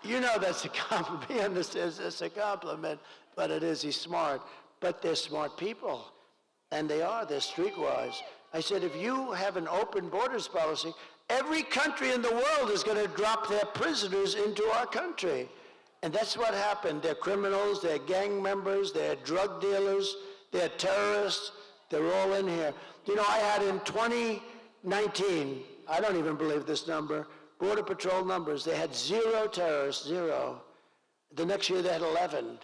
[SPEAKER 1] You know that's a compliment. He understands it's a compliment, but it is. He's smart. But they're smart people. And they are. They're streetwise. I said, if you have an open borders policy, every country in the world is going to drop their prisoners into our country. And that's what happened. They're criminals, they're gang members, they're drug dealers, they're terrorists, they're all in here. You know, I had in 2019, I don't even believe this number, Border Patrol numbers, they had 0 terrorists, 0. The next year they had 11.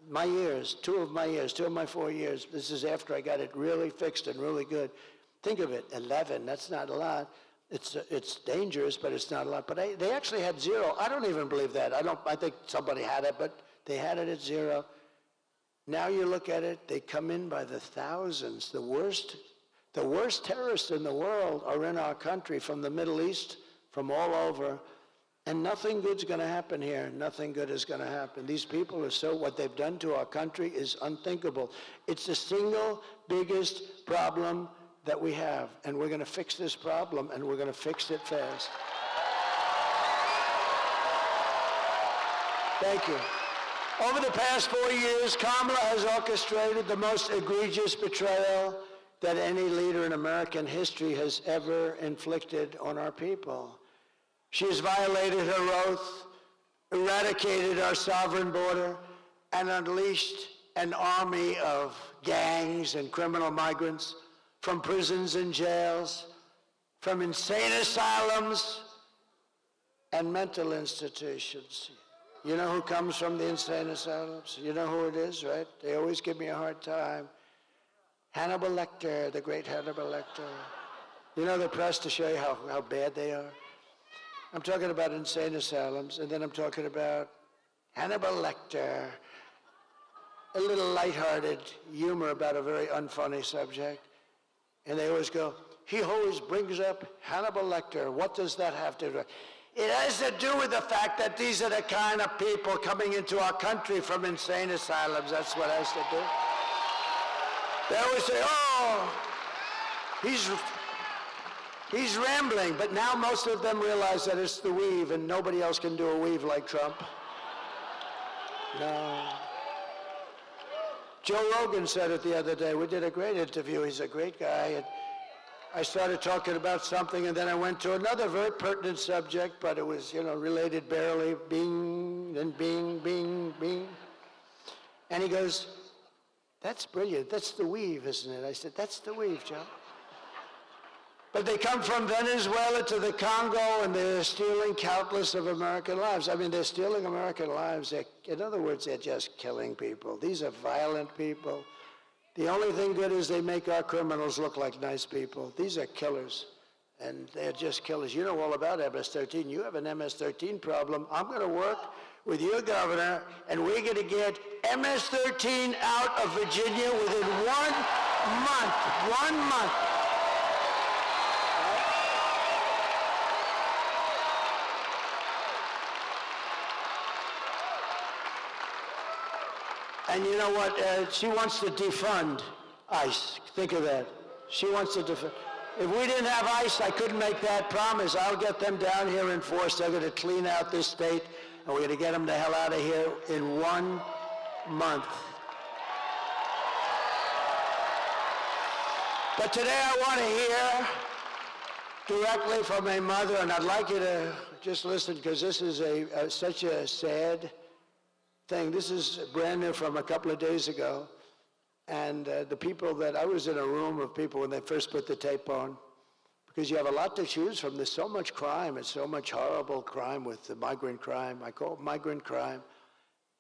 [SPEAKER 1] My years, 2 of my 4 years. This is after I got it really fixed and really good. Think of it, 11, that's not a lot. It's dangerous, but it's not a lot. But they actually had 0. I don't even believe that. I think somebody had it, but they had it at 0. Now you look at it, they come in by the thousands. The worst terrorists in the world are in our country, from the Middle East, from all over, and nothing good's going to happen here. Nothing good is going to happen. These people are what they've done to our country is unthinkable. It's the single biggest problem that we have, and we're going to fix this problem, and we're going to fix it fast. Thank you. Over the past 4 years, Kamala has orchestrated the most egregious betrayal that any leader in American history has ever inflicted on our people. She has violated her oath, eradicated our sovereign border, and unleashed an army of gangs and criminal migrants from prisons and jails, from insane asylums and mental institutions. You know who comes from the insane asylums? You know who it is, right? They always give me a hard time. Hannibal Lecter, the great Hannibal Lecter. You know the press to show you how bad they are? I'm talking about insane asylums, and then I'm talking about Hannibal Lecter, a little lighthearted humor about a very unfunny subject. And they always go, he always brings up Hannibal Lecter. What does that have to do? It has to do with the fact that these are the kind of people coming into our country from insane asylums. That's what it has to do. They always say, oh, he's rambling. But now most of them realize that it's the weave, and nobody else can do a weave like Trump. No. Joe Rogan said it the other day. We did a great interview. He's a great guy. And I started talking about something, and then I went to another very pertinent subject, but it was, related barely. Bing, then bing, bing, bing. And he goes, that's brilliant. That's the weave, isn't it? I said, that's the weave, Joe. But they come from Venezuela to the Congo, and they're stealing countless of American lives. I mean, they're stealing American lives. In other words, they're just killing people. These are violent people. The only thing good is they make our criminals look like nice people. These are killers, and they're just killers. You know all about MS-13. You have an MS-13 problem. I'm going to work with your governor, and we're going to get MS-13 out of Virginia within 1 month. 1 month. And you know what? She wants to defund ICE. Think of that. She wants to defund. If we didn't have ICE, I couldn't make that promise. I'll get them down here in force. They're going to clean out this state, and we're going to get them the hell out of here in 1 month. But today I want to hear directly from a mother, and I'd like you to just listen, because this is such a sad thing. This is brand new from a couple of days ago. And the people that I was in a room of people when they first put the tape on, because you have a lot to choose from. There's so much crime and so much horrible crime with the migrant crime. I call it migrant crime.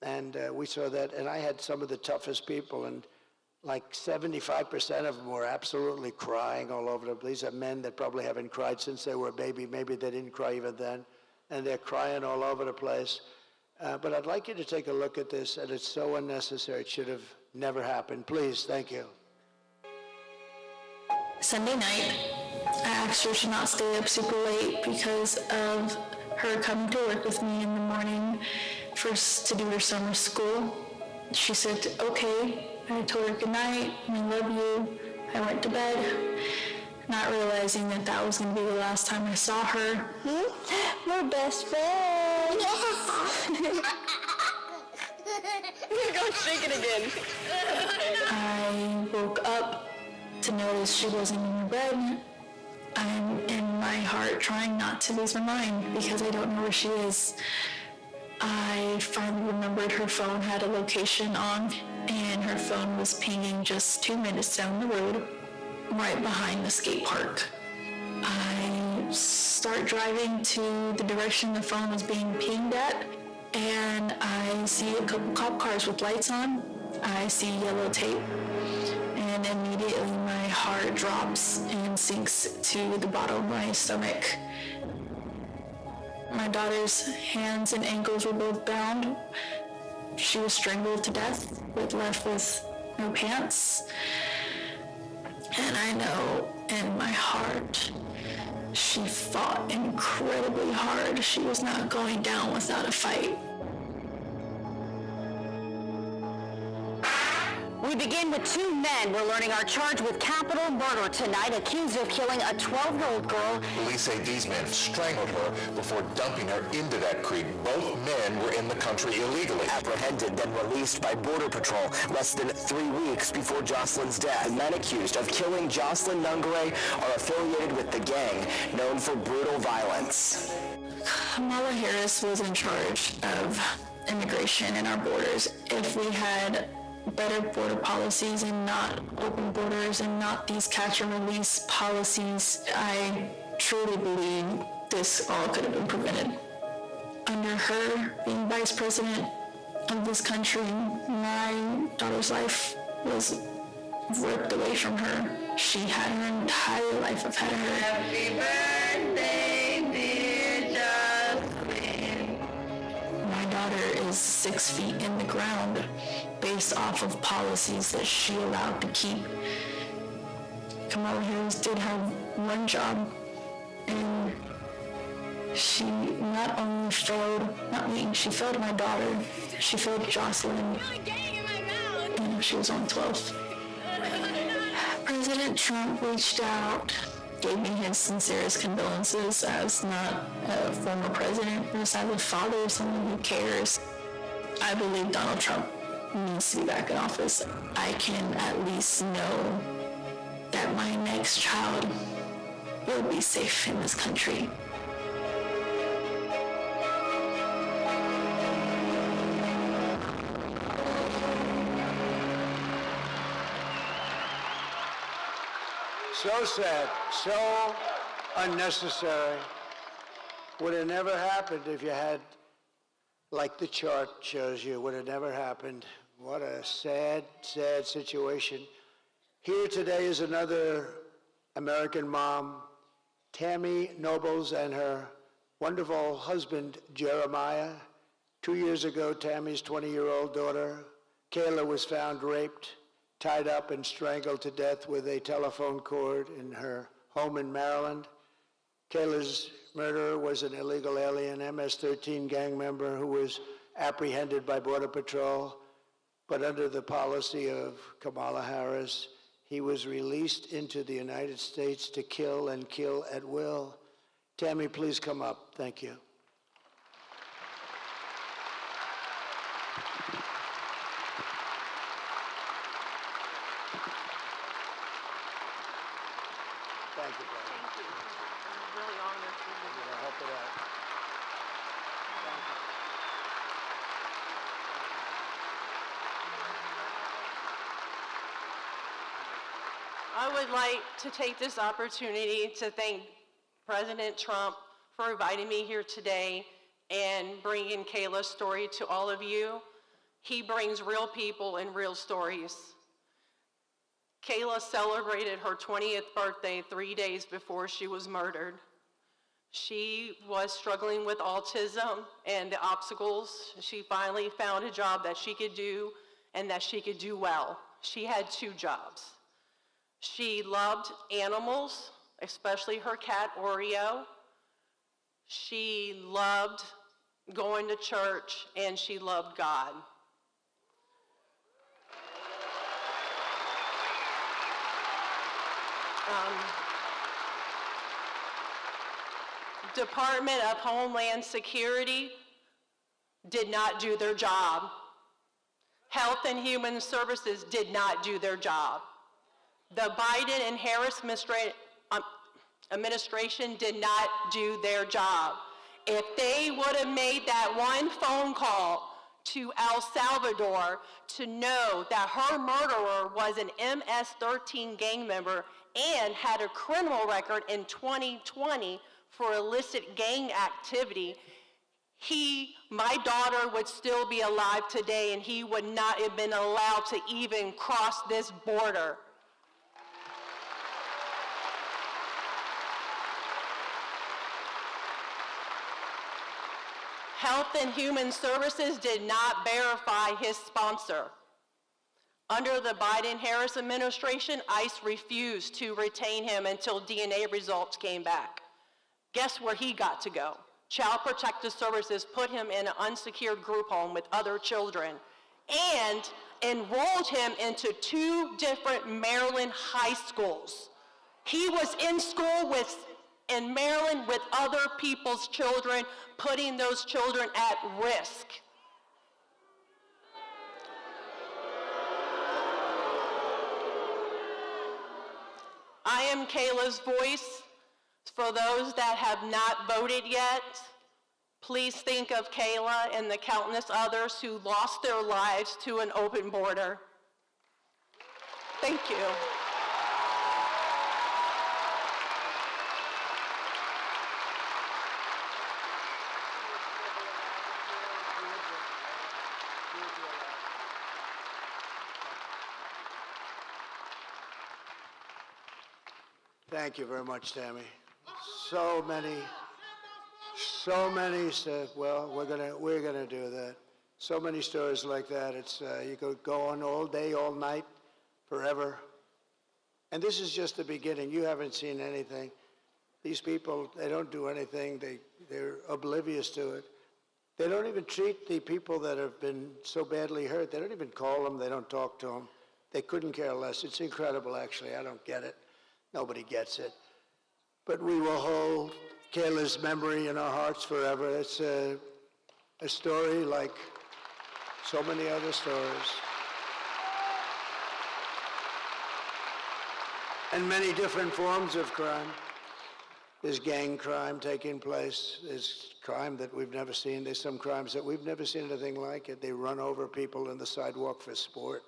[SPEAKER 1] And we saw that. And I had some of the toughest people, and like 75% of them were absolutely crying all over the place. These are men that probably haven't cried since they were a baby. Maybe they didn't cry even then. And they're crying all over the place. But I'd like you to take a look at this, and it's so unnecessary. It should have never happened. Please, thank you.
[SPEAKER 4] Sunday night, I asked her to not stay up super late because of her coming to work with me in the morning to do her summer school. She said, okay. I told her good night, I love you. I went to bed, not realizing that that was going to be the last time I saw her. We're best friends.
[SPEAKER 3] Go shake it again.
[SPEAKER 4] I woke up to notice she wasn't in her bed. I'm in my heart trying not to lose my mind because I don't know where she is. I finally remembered her phone had a location on, and her phone was pinging just 2 minutes down the road, right behind the skate park. I start driving to the direction the phone was being pinged at, and I see a couple cop cars with lights on. I see yellow tape, and immediately my heart drops and sinks to the bottom of my stomach. My daughter's hands and ankles were both bound. She was strangled to death, left with no pants. And I know in my heart, she fought incredibly hard. She was not going down without a fight.
[SPEAKER 5] We begin with two men we're learning are charged with capital murder tonight, accused of killing a 12-year-old girl.
[SPEAKER 6] Police say these men strangled her before dumping her into that creek. Both men were in the country illegally.
[SPEAKER 7] Apprehended, then released by Border Patrol less than 3 weeks before Jocelyn's death. The men accused of killing Jocelyn Nungare are affiliated with the gang known for brutal violence.
[SPEAKER 4] Kamala Harris was in charge of immigration and our borders. If we had better border policies and not open borders and not these catch and release policies, I truly believe this all could have been prevented. Under her being vice president of this country, my daughter's life was ripped away from her. She had her entire life ahead of her. Happy birthday, dear Jocelyn. My daughter is 6 feet in the ground based off of policies that she allowed to keep. Kamala Harris did have one job, and she not only failed, she failed my daughter, she failed Jocelyn. She was on 12. President Trump reached out, gave me his sincerest condolences as not a former president, but as a father, someone who cares. I believe Donald Trump needs to be back in office. I can at least know that my next child will be safe in this country.
[SPEAKER 1] So sad, so unnecessary. Would have never happened if you had, like the chart shows you, would have never happened. What a sad, sad situation. Here today is another American mom, Tammy Nobles, and her wonderful husband, Jeremiah. 2 years ago, Tammy's 20-year-old daughter, Kayla, was found raped, tied up and strangled to death with a telephone cord in her home in Maryland. Kayla's murderer was an illegal alien, MS-13 gang member who was apprehended by Border Patrol, but under the policy of Kamala Harris, he was released into the United States to kill and kill at will. Tammy, please come up. Thank you. Thank you, brother.
[SPEAKER 3] Thank you. I'm really honored.
[SPEAKER 1] I'm going to help it out. Thank you.
[SPEAKER 3] I would like to take this opportunity to thank President Trump for inviting me here today and bringing Kayla's story to all of you. He brings real people and real stories. Kayla celebrated her 20th birthday 3 days before she was murdered. She was struggling with autism and the obstacles. She finally found a job that she could do and that she could do well. She had 2 jobs. She loved animals, especially her cat Oreo. She loved going to church, and she loved God. Department of Homeland Security did not do their job. Health and Human Services did not do their job. The Biden and Harris administration did not do their job. If they would have made that one phone call to El Salvador to know that her murderer was an MS-13 gang member and had a criminal record in 2020 for illicit gang activity, my daughter would still be alive today, and he would not have been allowed to even cross this border. Health and Human Services did not verify his sponsor. Under the Biden-Harris administration, ICE refused to retain him until DNA results came back. Guess where he got to go? Child Protective Services put him in an unsecured group home with other children and enrolled him into 2 different Maryland high schools. He was in school in Maryland with other people's children, putting those children at risk. I am Kayla's voice. For those that have not voted yet, please think of Kayla and the countless others who lost their lives to an open border. Thank you.
[SPEAKER 1] Thank you very much, Tammy. So many, well, we're gonna do that. So many stories like that. It's, you could go on all day, all night, forever. And this is just the beginning. You haven't seen anything. These people, they don't do anything. They're oblivious to it. They don't even treat the people that have been so badly hurt. They don't even call them. They don't talk to them. They couldn't care less. It's incredible, actually. I don't get it. Nobody gets it. But we will hold Kayla's memory in our hearts forever. It's a story like so many other stories. And many different forms of crime. There's gang crime taking place. There's crime that we've never seen. There's some crimes that we've never seen anything like it. They run over people in the sidewalk for sport.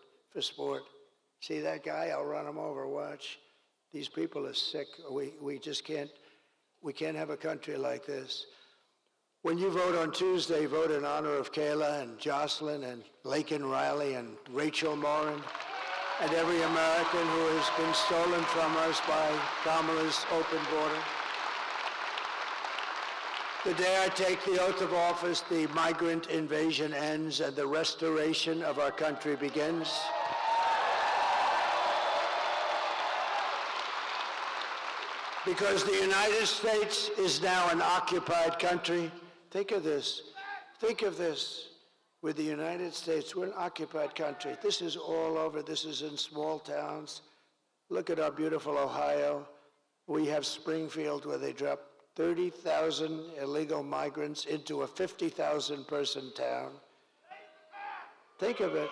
[SPEAKER 1] See that guy? I'll run him over, watch. These people are sick. We just can't have a country like this. When you vote on Tuesday, vote in honor of Kayla and Jocelyn and Laken Riley and Rachel Morin and every American who has been stolen from us by Kamala's open border. The day I take the oath of office, the migrant invasion ends and the restoration of our country begins. Because the United States is now an occupied country. Think of this. Think of this. With the United States, we're an occupied country. This is all over. This is in small towns. Look at our beautiful Ohio. We have Springfield where they drop 30,000 illegal migrants into a 50,000 person town. Think of it.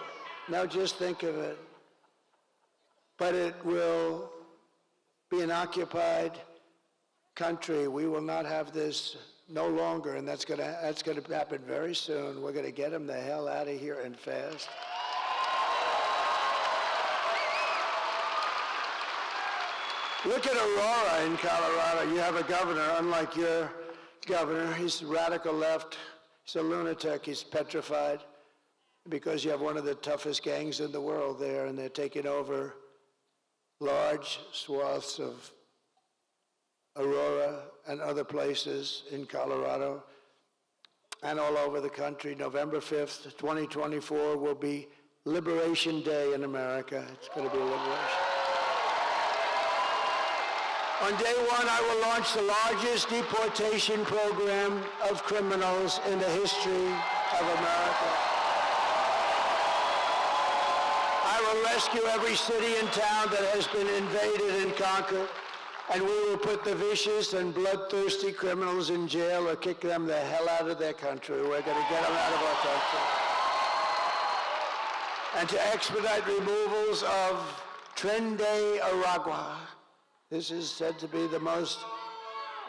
[SPEAKER 1] Now just think of it. But it will be an occupied country. We will not have this no longer, and that's gonna happen very soon. We're gonna get them the hell out of here and fast. Look at Aurora in Colorado. You have a governor, unlike your governor. He's radical left. He's a lunatic. He's petrified because you have one of the toughest gangs in the world there, and they're taking over large swaths of Aurora and other places in Colorado and all over the country. November 5th, 2024 will be Liberation Day in America. It's going to be liberation. On day one, I will launch the largest deportation program of criminals in the history of America. I will rescue every city and town that has been invaded and conquered, and we will put the vicious and bloodthirsty criminals in jail or kick them the hell out of their country. We're going to get them out of our country. And to expedite removals of Tren de Aragua. This is said to be the most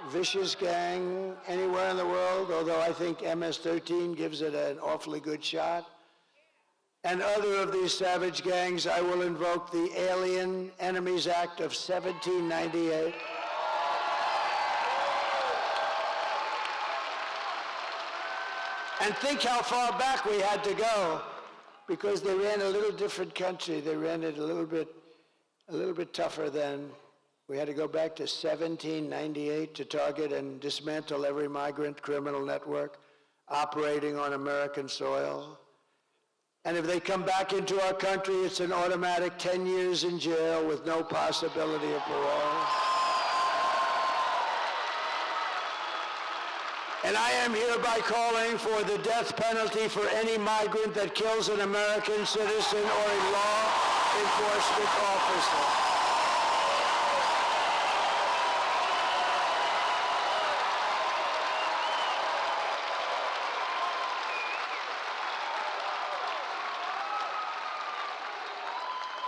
[SPEAKER 1] vicious gang anywhere in the world, although I think MS-13 gives it an awfully good shot. And other of these savage gangs, I will invoke the Alien Enemies Act of 1798. And think how far back we had to go, because they ran a little different country. They ran it a little bit tougher then. We had to go back to 1798 to target and dismantle every migrant criminal network operating on American soil. And if they come back into our country, it's an automatic 10 years in jail with no possibility of parole. And I am hereby calling for the death penalty for any migrant that kills an American citizen or a law enforcement officer.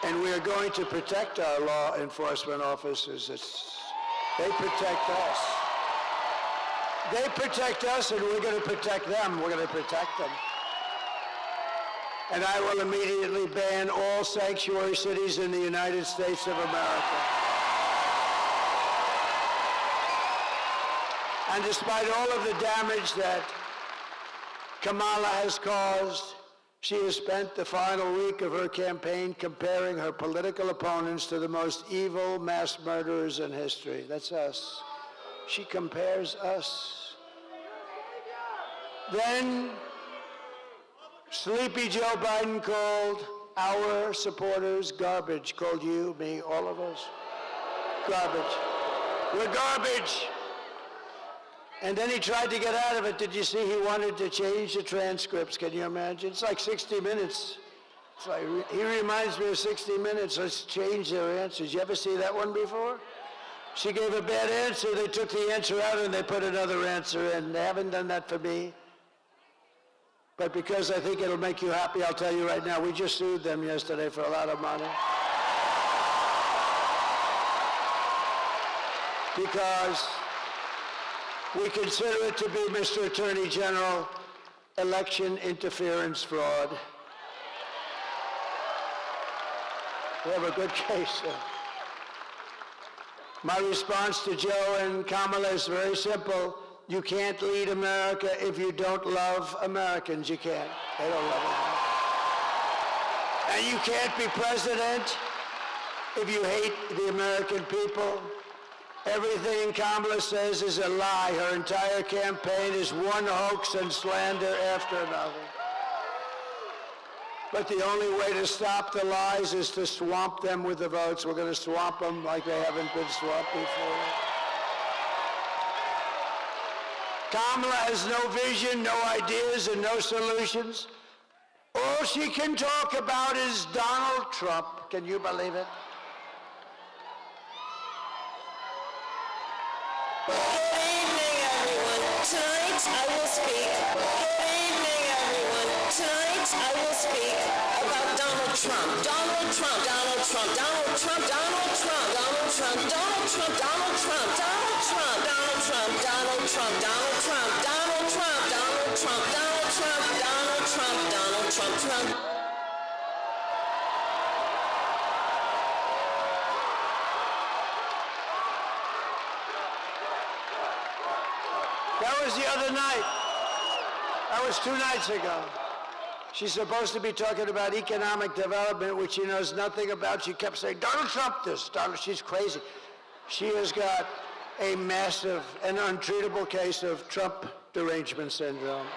[SPEAKER 1] And we are going to protect our law enforcement officers. They protect us. They protect us, and we're going to protect them. We're going to protect them. And I will immediately ban all sanctuary cities in the United States of America. And despite all of the damage that Kamala has caused, she has spent the final week of her campaign comparing her political opponents to the most evil mass murderers in history. That's us. She compares us. Then sleepy Joe Biden called our supporters garbage, called you, me, all of us, garbage. We're garbage. And then he tried to get out of it. Did you see he wanted to change the transcripts? Can you imagine? It's like 60 Minutes. It's like, he reminds me of 60 Minutes. Let's change their answers. You ever see that one before? She gave a bad answer. They took the answer out and they put another answer in. They haven't done that for me. But because I think it'll make you happy, I'll tell you right now, we just sued them yesterday for a lot of money. Because we consider it to be, Mr. Attorney General, election interference fraud. We have a good case. My response to Joe and Kamala is very simple. You can't lead America if you don't love Americans. You can't. They don't love America. And you can't be president if you hate the American people. Everything Kamala says is a lie. Her entire campaign is one hoax and slander after another. But the only way to stop the lies is to swamp them with the votes. We're going to swamp them like they haven't been swamped before. Kamala has no vision, no ideas, and no solutions. All she can talk about is Donald Trump. Can you believe it?
[SPEAKER 8] Good evening, everyone. Tonight I will speak. Good evening, everyone. Tonight I will speak about Donald Trump. Donald Trump. Donald Trump. Donald Trump. Donald Trump. Donald Trump. Donald Trump. Donald Trump. Donald Trump. Donald Trump. Donald Trump. Donald Trump. Donald Trump. Donald Trump. Donald Trump. Donald Trump. Donald Trump. Trump.
[SPEAKER 1] That was the other night. That was 2 nights ago. She's supposed to be talking about economic development, which she knows nothing about. She kept saying, Donald Trump this, Donald, she's crazy. She has got a massive and untreatable case of Trump derangement syndrome.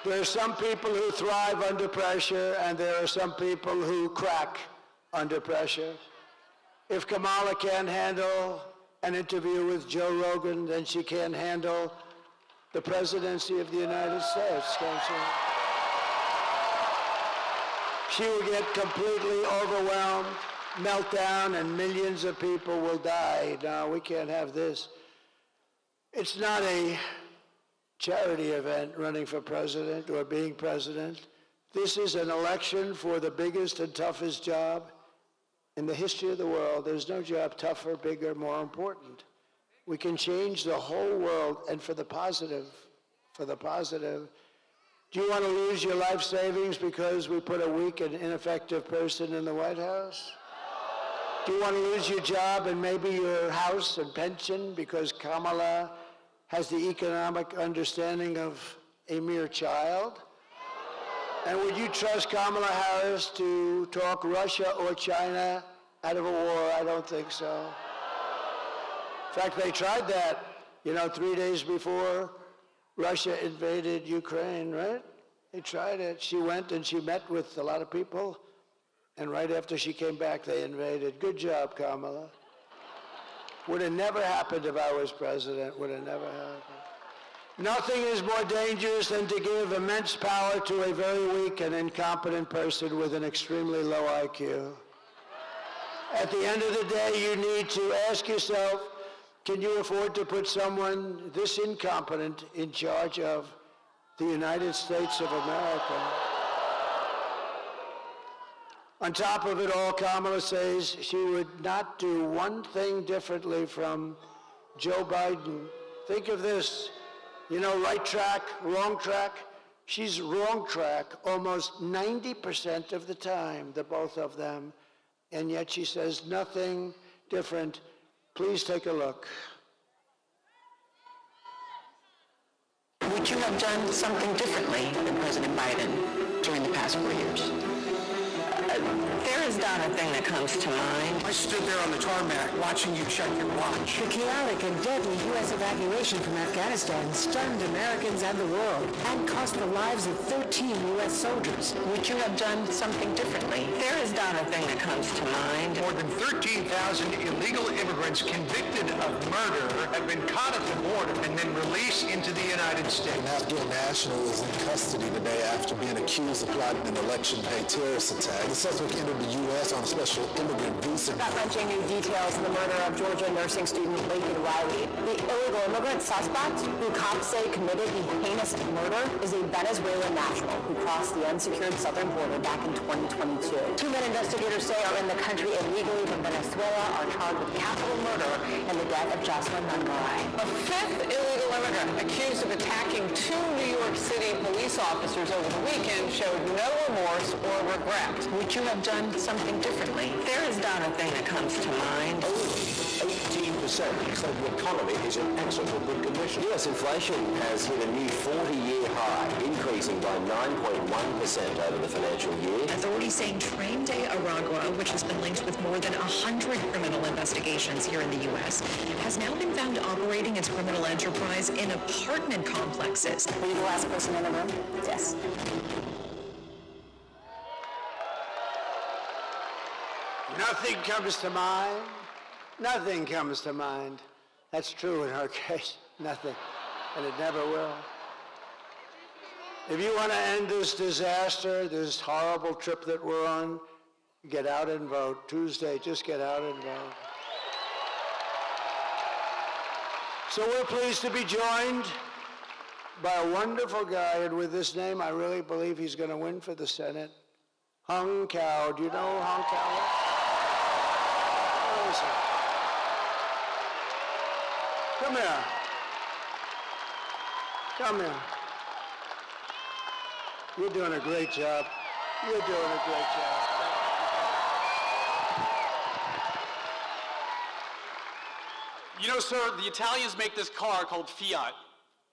[SPEAKER 1] There are some people who thrive under pressure, and there are some people who crack under pressure. If Kamala can't handle an interview with Joe Rogan, then she can't handle the presidency of the United States, can't she? She will get completely overwhelmed, meltdown, and millions of people will die. No, we can't have this. It's not a charity event running for president or being president. This is an election for the biggest and toughest job in the history of the world. There's no job tougher, bigger, more important. We can change the whole world, and for the positive, for the positive. Do you want to lose your life savings because we put a weak and ineffective person in the White House? Do you want to lose your job and maybe your house and pension because Kamala has the economic understanding of a mere child? And would you trust Kamala Harris to talk Russia or China out of a war? I don't think so. In fact, they tried that, 3 days before Russia invaded Ukraine, right? They tried it. She went and she met with a lot of people, and right after she came back, they invaded. Good job, Kamala. Would have never happened if I was president. Would have never happened. Nothing is more dangerous than to give immense power to a very weak and incompetent person with an extremely low IQ. At the end of the day, you need to ask yourself, can you afford to put someone this incompetent in charge of the United States of America? On top of it all, Kamala says she would not do one thing differently from Joe Biden. Think of this, right track, wrong track. She's wrong track almost 90% of the time, the both of them, and yet she says nothing different. Please take a look.
[SPEAKER 9] Would you have done something differently than President Biden during the past 4 years? There is not a thing that comes to mind.
[SPEAKER 10] I stood there on the tarmac watching you check your watch.
[SPEAKER 11] The chaotic and deadly U.S. evacuation from Afghanistan stunned Americans and the world and cost the lives of 13 U.S. soldiers.
[SPEAKER 9] Would you have done something differently? There is not a thing that comes to mind.
[SPEAKER 10] More than 13,000 illegal immigrants convicted of murder have been caught at the border and then released into the United States.
[SPEAKER 12] An Afghan national is in custody today after being accused of plotting an election-day terrorist attack. The suspect entered the U.S. on a special immigrant visa.
[SPEAKER 5] Gut-wrenching new details in the murder of Georgia nursing student Laken Riley. The illegal immigrant suspect, who cops say committed the heinous murder, is a Venezuelan national who crossed the unsecured southern border back in 2022. 2 men investigators say are in the country illegally from Venezuela are charged with capital murder and the death of Jocelyn Nungaray.
[SPEAKER 3] A fifth illegal immigrant accused of attacking 2 New York City police officers over the weekend showed no remorse or regret.
[SPEAKER 9] Would you have done something differently? There is not a thing that comes to mind.
[SPEAKER 13] 18% say the economy is in excellent good condition. US inflation has hit a new 40-year high, increasing by 9.1% over the financial year.
[SPEAKER 14] Authorities saying Train de Aragua, which has been linked with more than 100 criminal investigations here in the U.S., has now been found operating its criminal enterprise in apartment complexes.
[SPEAKER 5] Were you the last person in the room? Yes.
[SPEAKER 1] Nothing comes to mind. Nothing comes to mind. That's true in her case. Nothing. And it never will. If you want to end this disaster, this horrible trip that we're on, get out and vote. Tuesday, just get out and vote. So we're pleased to be joined by a wonderful guy, and with this name, I really believe he's going to win for the Senate. Hung Cao. Do you know who Hung Cao is? Where is he? Come here. Come here. You're doing a great job. You're doing a great job.
[SPEAKER 15] You know, sir, the Italians make this car called Fiat,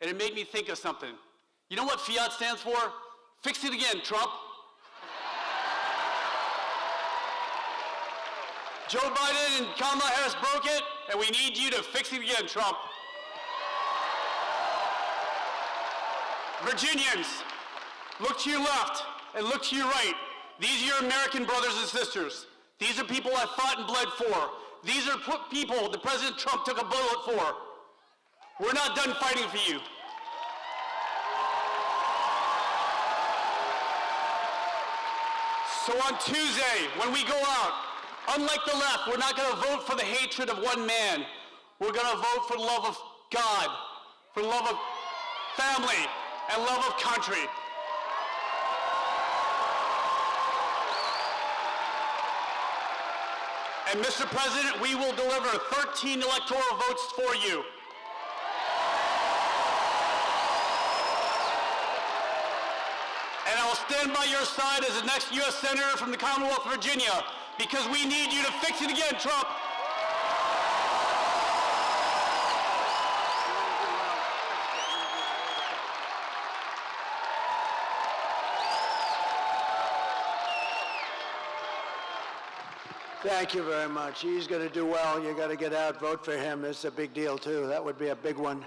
[SPEAKER 15] and it made me think of something. You know what Fiat stands for? Fix it again, Trump. Joe Biden and Kamala Harris broke it, and we need you to fix it again, Trump. Virginians, look to your left and look to your right. These are your American brothers and sisters. These are people I fought and bled for. These are people that President Trump took a bullet for. We're not done fighting for you. So on Tuesday, when we go out, unlike the left, we're not going to vote for the hatred of one man. We're going to vote for the love of God, for the love of family, and love of country. And Mr. President, we will deliver 13 electoral votes for you. And I will stand by your side as the next U.S. Senator from the Commonwealth of Virginia, because we need you to fix it again, Trump.
[SPEAKER 1] Thank you very much. He's going to do well. You got to get out, vote for him. It's a big deal, too. That would be a big one.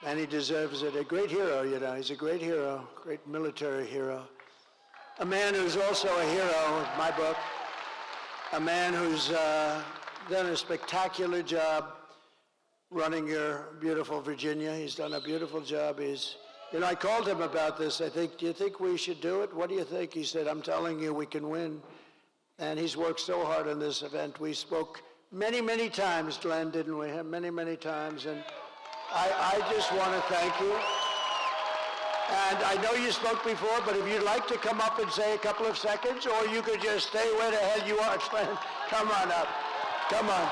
[SPEAKER 1] And he deserves it. A great hero, you know. He's a great hero, great military hero. A man who's also a hero, in my book. A man who's done a spectacular job running your beautiful Virginia. He's done a beautiful job. You know, I called him about this. I think, do you think we should do it? What do you think? He said, I'm telling you, we can win. And he's worked so hard on this event. We spoke many, many times, Glenn, didn't we? Many, many times. And I just want to thank you. And I know you spoke before, but if you'd like to come up and say a couple of seconds, or you could just stay where the hell you are, Glenn. Come on up. Come on.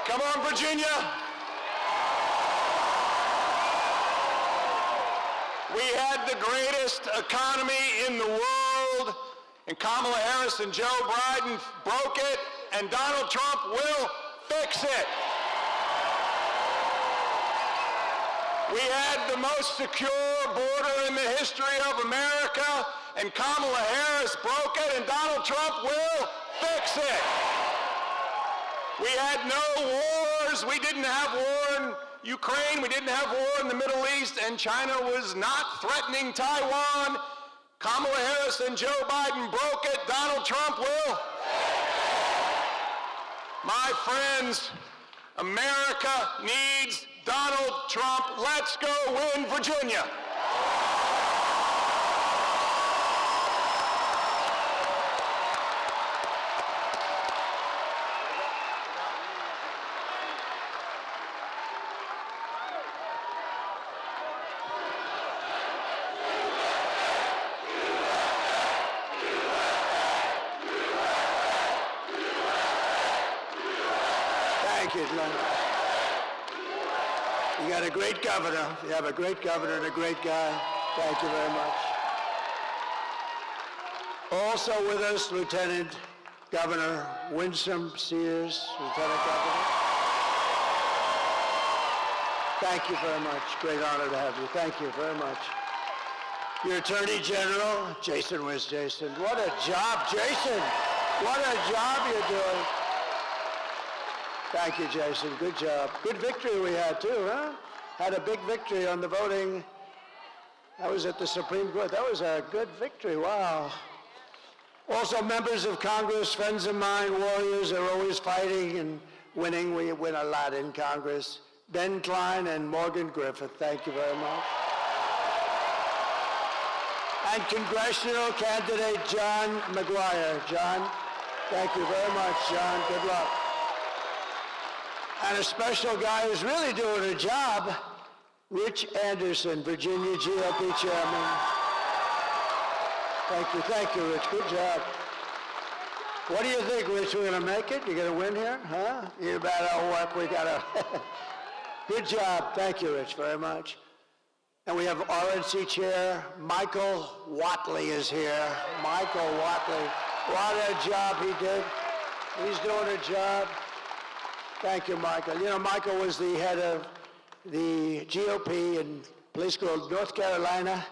[SPEAKER 6] Come on, Virginia. We had the greatest economy in the world, and Kamala Harris and Joe Biden broke it, and Donald Trump will fix it. We had the most secure border in the history of America, and Kamala Harris broke it, and Donald Trump will fix it. We had no wars. We didn't have war in Ukraine. We didn't have war in the Middle East, and China was not threatening Taiwan. Kamala Harris and Joe Biden broke it. Donald Trump will. My friends, America needs Donald Trump. Let's go win Virginia.
[SPEAKER 1] Thank you, Glenn. You got a great governor. You have a great governor and a great guy. Thank you very much. Also with us, Lieutenant Governor Winsome Sears, Lieutenant Governor. Thank you very much. Great honor to have you. Thank you very much. Your Attorney General, Jason. Where's Jason? What a job, Jason. What a job you're doing. Thank you, Jason. Good job. Good victory we had, too, huh? Had a big victory on the voting. That was at the Supreme Court. That was a good victory. Wow. Also, members of Congress, friends of mine, warriors, are always fighting and winning. We win a lot in Congress. Ben Klein and Morgan Griffith, thank you very much. And congressional candidate John McGuire. John, thank you very much, John. Good luck. And a special guy who's really doing a job, Rich Anderson, Virginia GOP chairman. Thank you, Rich. Good job. What do you think, Rich? We're going to make it? You going to win here? Huh? You better work. We got to. Good job. Thank you, Rich, very much. And we have RNC Chair Michael Whatley is here. Michael Whatley. What a job he did. He's doing a job. Thank you, Michael. You know, Michael was the head of the GOP in a place called North Carolina,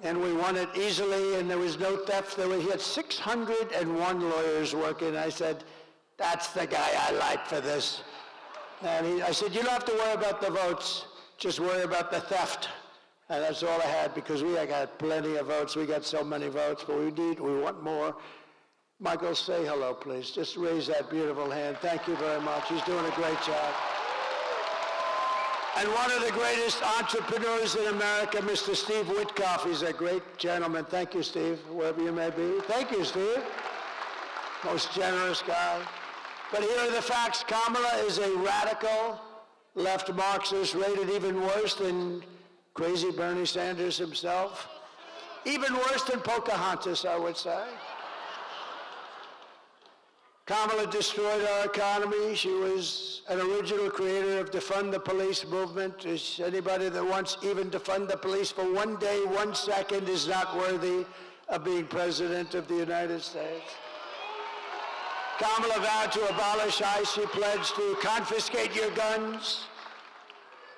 [SPEAKER 1] and we won it easily, and there was no theft. He had 601 lawyers working. I said, that's the guy I like for this. And I said, you don't have to worry about the votes, just worry about the theft. And that's all I had, because we got plenty of votes. We got so many votes, but we want more. Michael, say hello, please. Just raise that beautiful hand. Thank you very much. He's doing a great job. And one of the greatest entrepreneurs in America, Mr. Steve Witkoff. He's a great gentleman. Thank you, Steve, wherever you may be. Thank you, Steve. Most generous guy. But here are the facts. Kamala is a radical left Marxist, rated even worse than crazy Bernie Sanders himself. Even worse than Pocahontas, I would say. Kamala destroyed our economy. She was an original creator of defund the police movement. Is anybody that wants even defund the police for 1 day, 1 second is not worthy of being president of the United States. Kamala vowed to abolish ICE. She pledged to confiscate your guns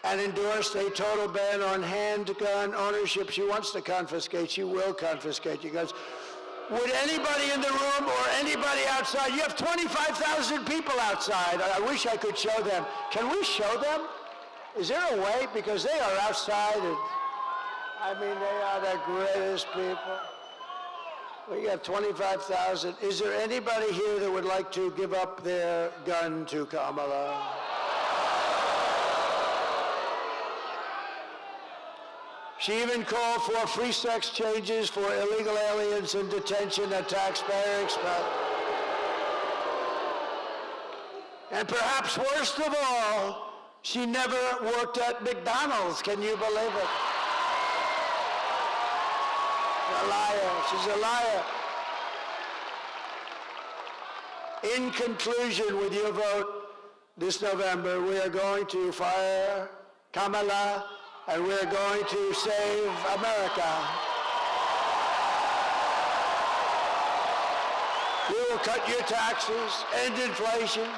[SPEAKER 1] and endorsed a total ban on handgun ownership. She wants to confiscate. She will confiscate your guns. Would anybody in the room or anybody outside, you have 25,000 people outside. I wish I could show them. Can we show them? Is there a way? Because they are outside. And, I mean, they are the greatest people. We have 25,000. Is there anybody here that would like to give up their gun to Kamala? She even called for free sex changes for illegal aliens in detention at taxpayer expense. And perhaps worst of all, she never worked at McDonald's. Can you believe it? A liar. She's a liar. In conclusion, with your vote this November, we are going to fire Kamala, and we're going to save America. We will cut your taxes, end inflation,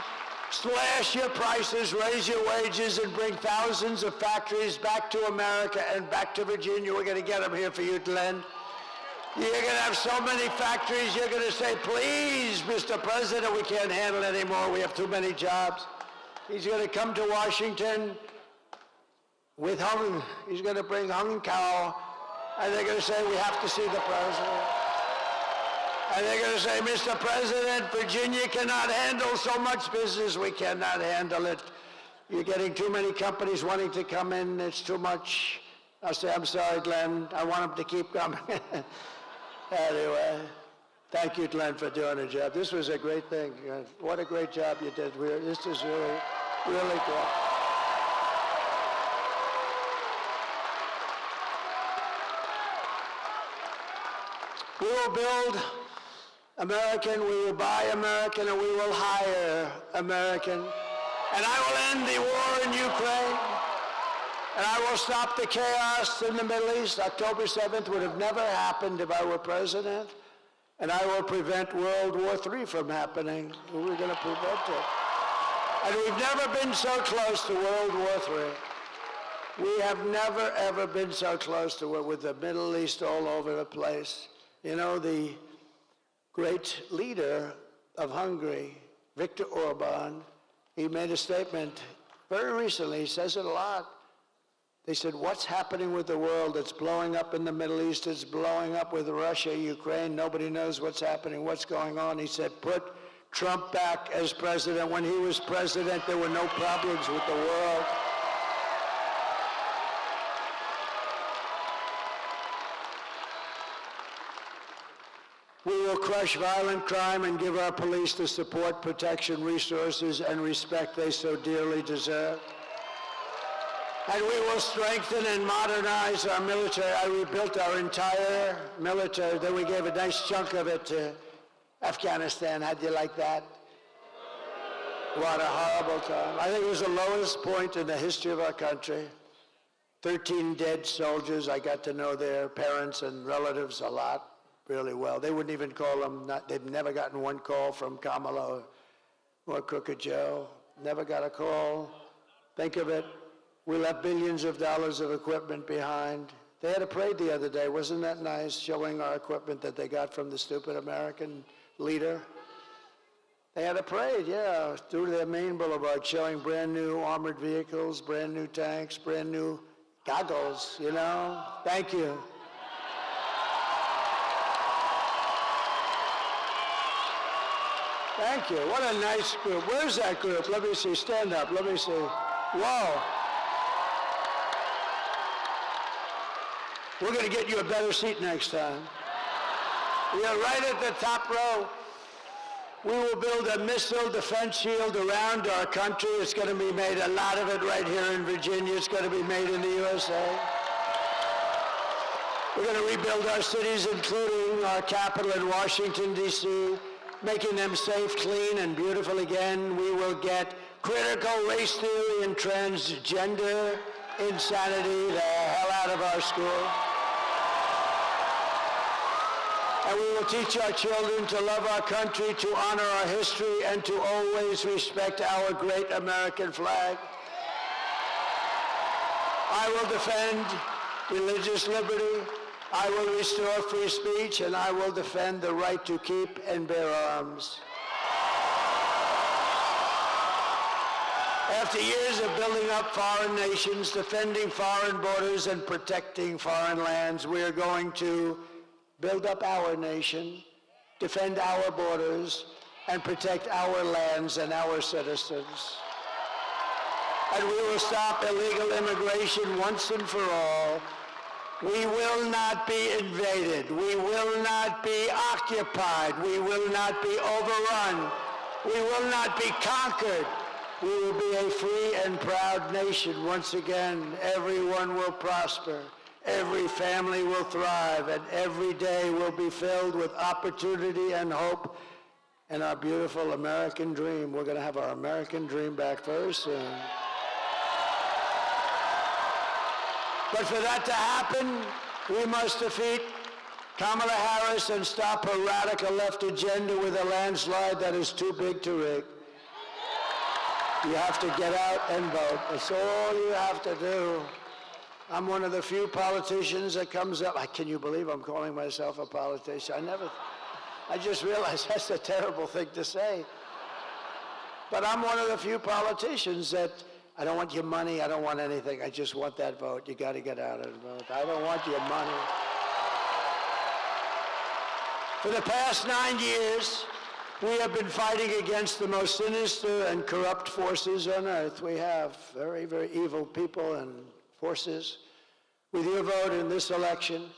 [SPEAKER 1] slash your prices, raise your wages, and bring thousands of factories back to America and back to Virginia. We're going to get them here for you, Glenn. You're going to have so many factories, you're going to say, please, Mr. President, we can't handle it anymore. We have too many jobs. He's going to come to Washington with he's going to bring hung cow, and they're going to say, we have to see the president. And they're going to say, Mr. President, Virginia cannot handle so much business. We cannot handle it. You're getting too many companies wanting to come in. It's too much. I'll say, I'm sorry, Glenn. I want them to keep coming. Anyway, thank you, Glenn, for doing a job. This was a great thing. What a great job you did. This is really, really great. We will build American, we will buy American, and we will hire American. And I will end the war in Ukraine. And I will stop the chaos in the Middle East. October 7th would have never happened if I were president. And I will prevent World War III from happening. We're going to prevent it. And we've never been so close to World War III. We have never, ever been so close to it, with the Middle East all over the place. You know, the great leader of Hungary, Viktor Orban, he made a statement very recently. He says it a lot. They said, what's happening with the world? It's blowing up in the Middle East. It's blowing up with Russia, Ukraine. Nobody knows what's happening, what's going on. He said, put Trump back as president. When he was president, there were no problems with the world. We will crush violent crime and give our police the support, protection, resources, and respect they so dearly deserve. And we will strengthen and modernize our military. I rebuilt our entire military. Then we gave a nice chunk of it to Afghanistan. How'd you like that? What a horrible time. I think it was the lowest point in the history of our country. 13 dead soldiers. I got to know their parents and relatives a lot, really well. They wouldn't even call them, they've never gotten one call from Kamala or Crooked Joe. Never got a call. Think of it. We left billions of dollars of equipment behind. They had a parade the other day. Wasn't that nice, showing our equipment that they got from the stupid American leader? They had a parade, yeah, through their main boulevard, showing brand new armored vehicles, brand new tanks, brand new goggles, you know? Thank you. Thank you. What a nice group. Where's that group? Let me see. Stand up. Let me see. Whoa. We're going to get you a better seat next time. You're right at the top row. We will build a missile defense shield around our country. It's going to be made, a lot of it right here in Virginia. It's going to be made in the USA. We're going to rebuild our cities, including our capital in Washington, D.C., making them safe, clean, and beautiful again. We will get critical race theory and transgender insanity the hell out of our school. And we will teach our children to love our country, to honor our history, and to always respect our great American flag. I will defend religious liberty. I will restore free speech, and I will defend the right to keep and bear arms. After years of building up foreign nations, defending foreign borders, and protecting foreign lands, we are going to build up our nation, defend our borders, and protect our lands and our citizens. And we will stop illegal immigration once and for all. We will not be invaded. We will not be occupied. We will not be overrun. We will not be conquered. We will be a free and proud nation once again. Everyone will prosper. Every family will thrive, and every day will be filled with opportunity and hope and our beautiful American dream. We're going to have our American dream back very soon. But for that to happen, we must defeat Kamala Harris and stop her radical left agenda with a landslide that is too big to rig. You have to get out and vote. That's all you have to do. I'm one of the few politicians that comes up. Can you believe I'm calling myself a politician? I just realized that's a terrible thing to say. But I'm one of the few politicians that, I don't want your money, I don't want anything, I just want that vote. You got to get out and vote. I don't want your money. For the past 9 years, we have been fighting against the most sinister and corrupt forces on earth. We have very, very evil people and forces. With your vote in this election,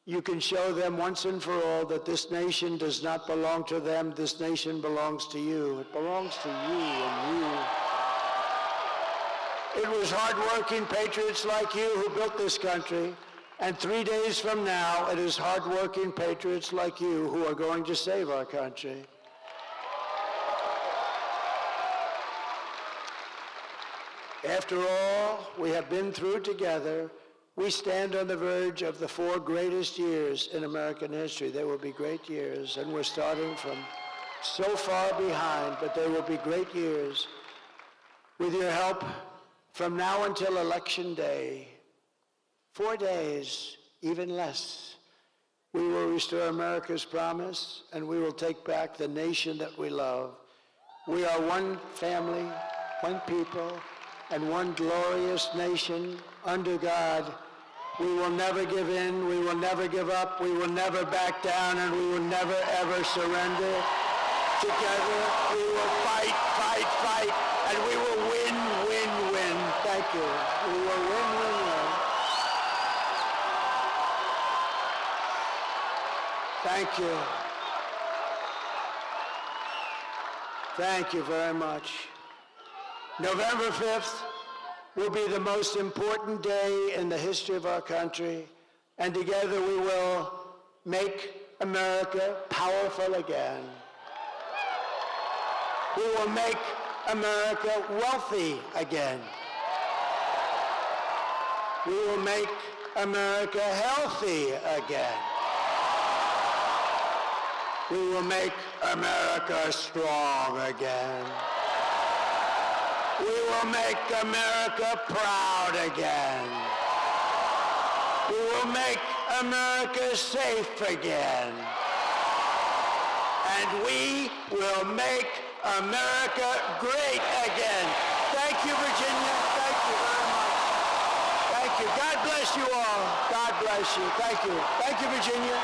[SPEAKER 1] you can show them once and for all that this nation does not belong to them. This nation belongs to you. It belongs to you and you. It was hardworking patriots like you who built this country, and 3 days from now, it is hardworking patriots like you who are going to save our country. After all we have been through together, we stand on the verge of the 4 greatest years in American history. They will be great years, and we're starting from so far behind, but they will be great years. With your help, from now until Election Day, 4 days, even less, we will restore America's promise, and we will take back the nation that we love. We are one family, one people, and one glorious nation under God. We will never give in, we will never give up, we will never back down, and we will never ever surrender. Together, we will fight, fight, fight, and we will win, win, win. Thank you. We will win, win, win. Thank you. Thank you very much. November 5th will be the most important day in the history of our country, and together we will make America powerful again. We will make America wealthy again. We will make America healthy again. We will make America strong again. We will make America proud again. We will make America safe again. And we will make America great again. Thank you, Virginia. Thank you very much. Thank you. God bless you all. God bless you. Thank you. Thank you, Virginia.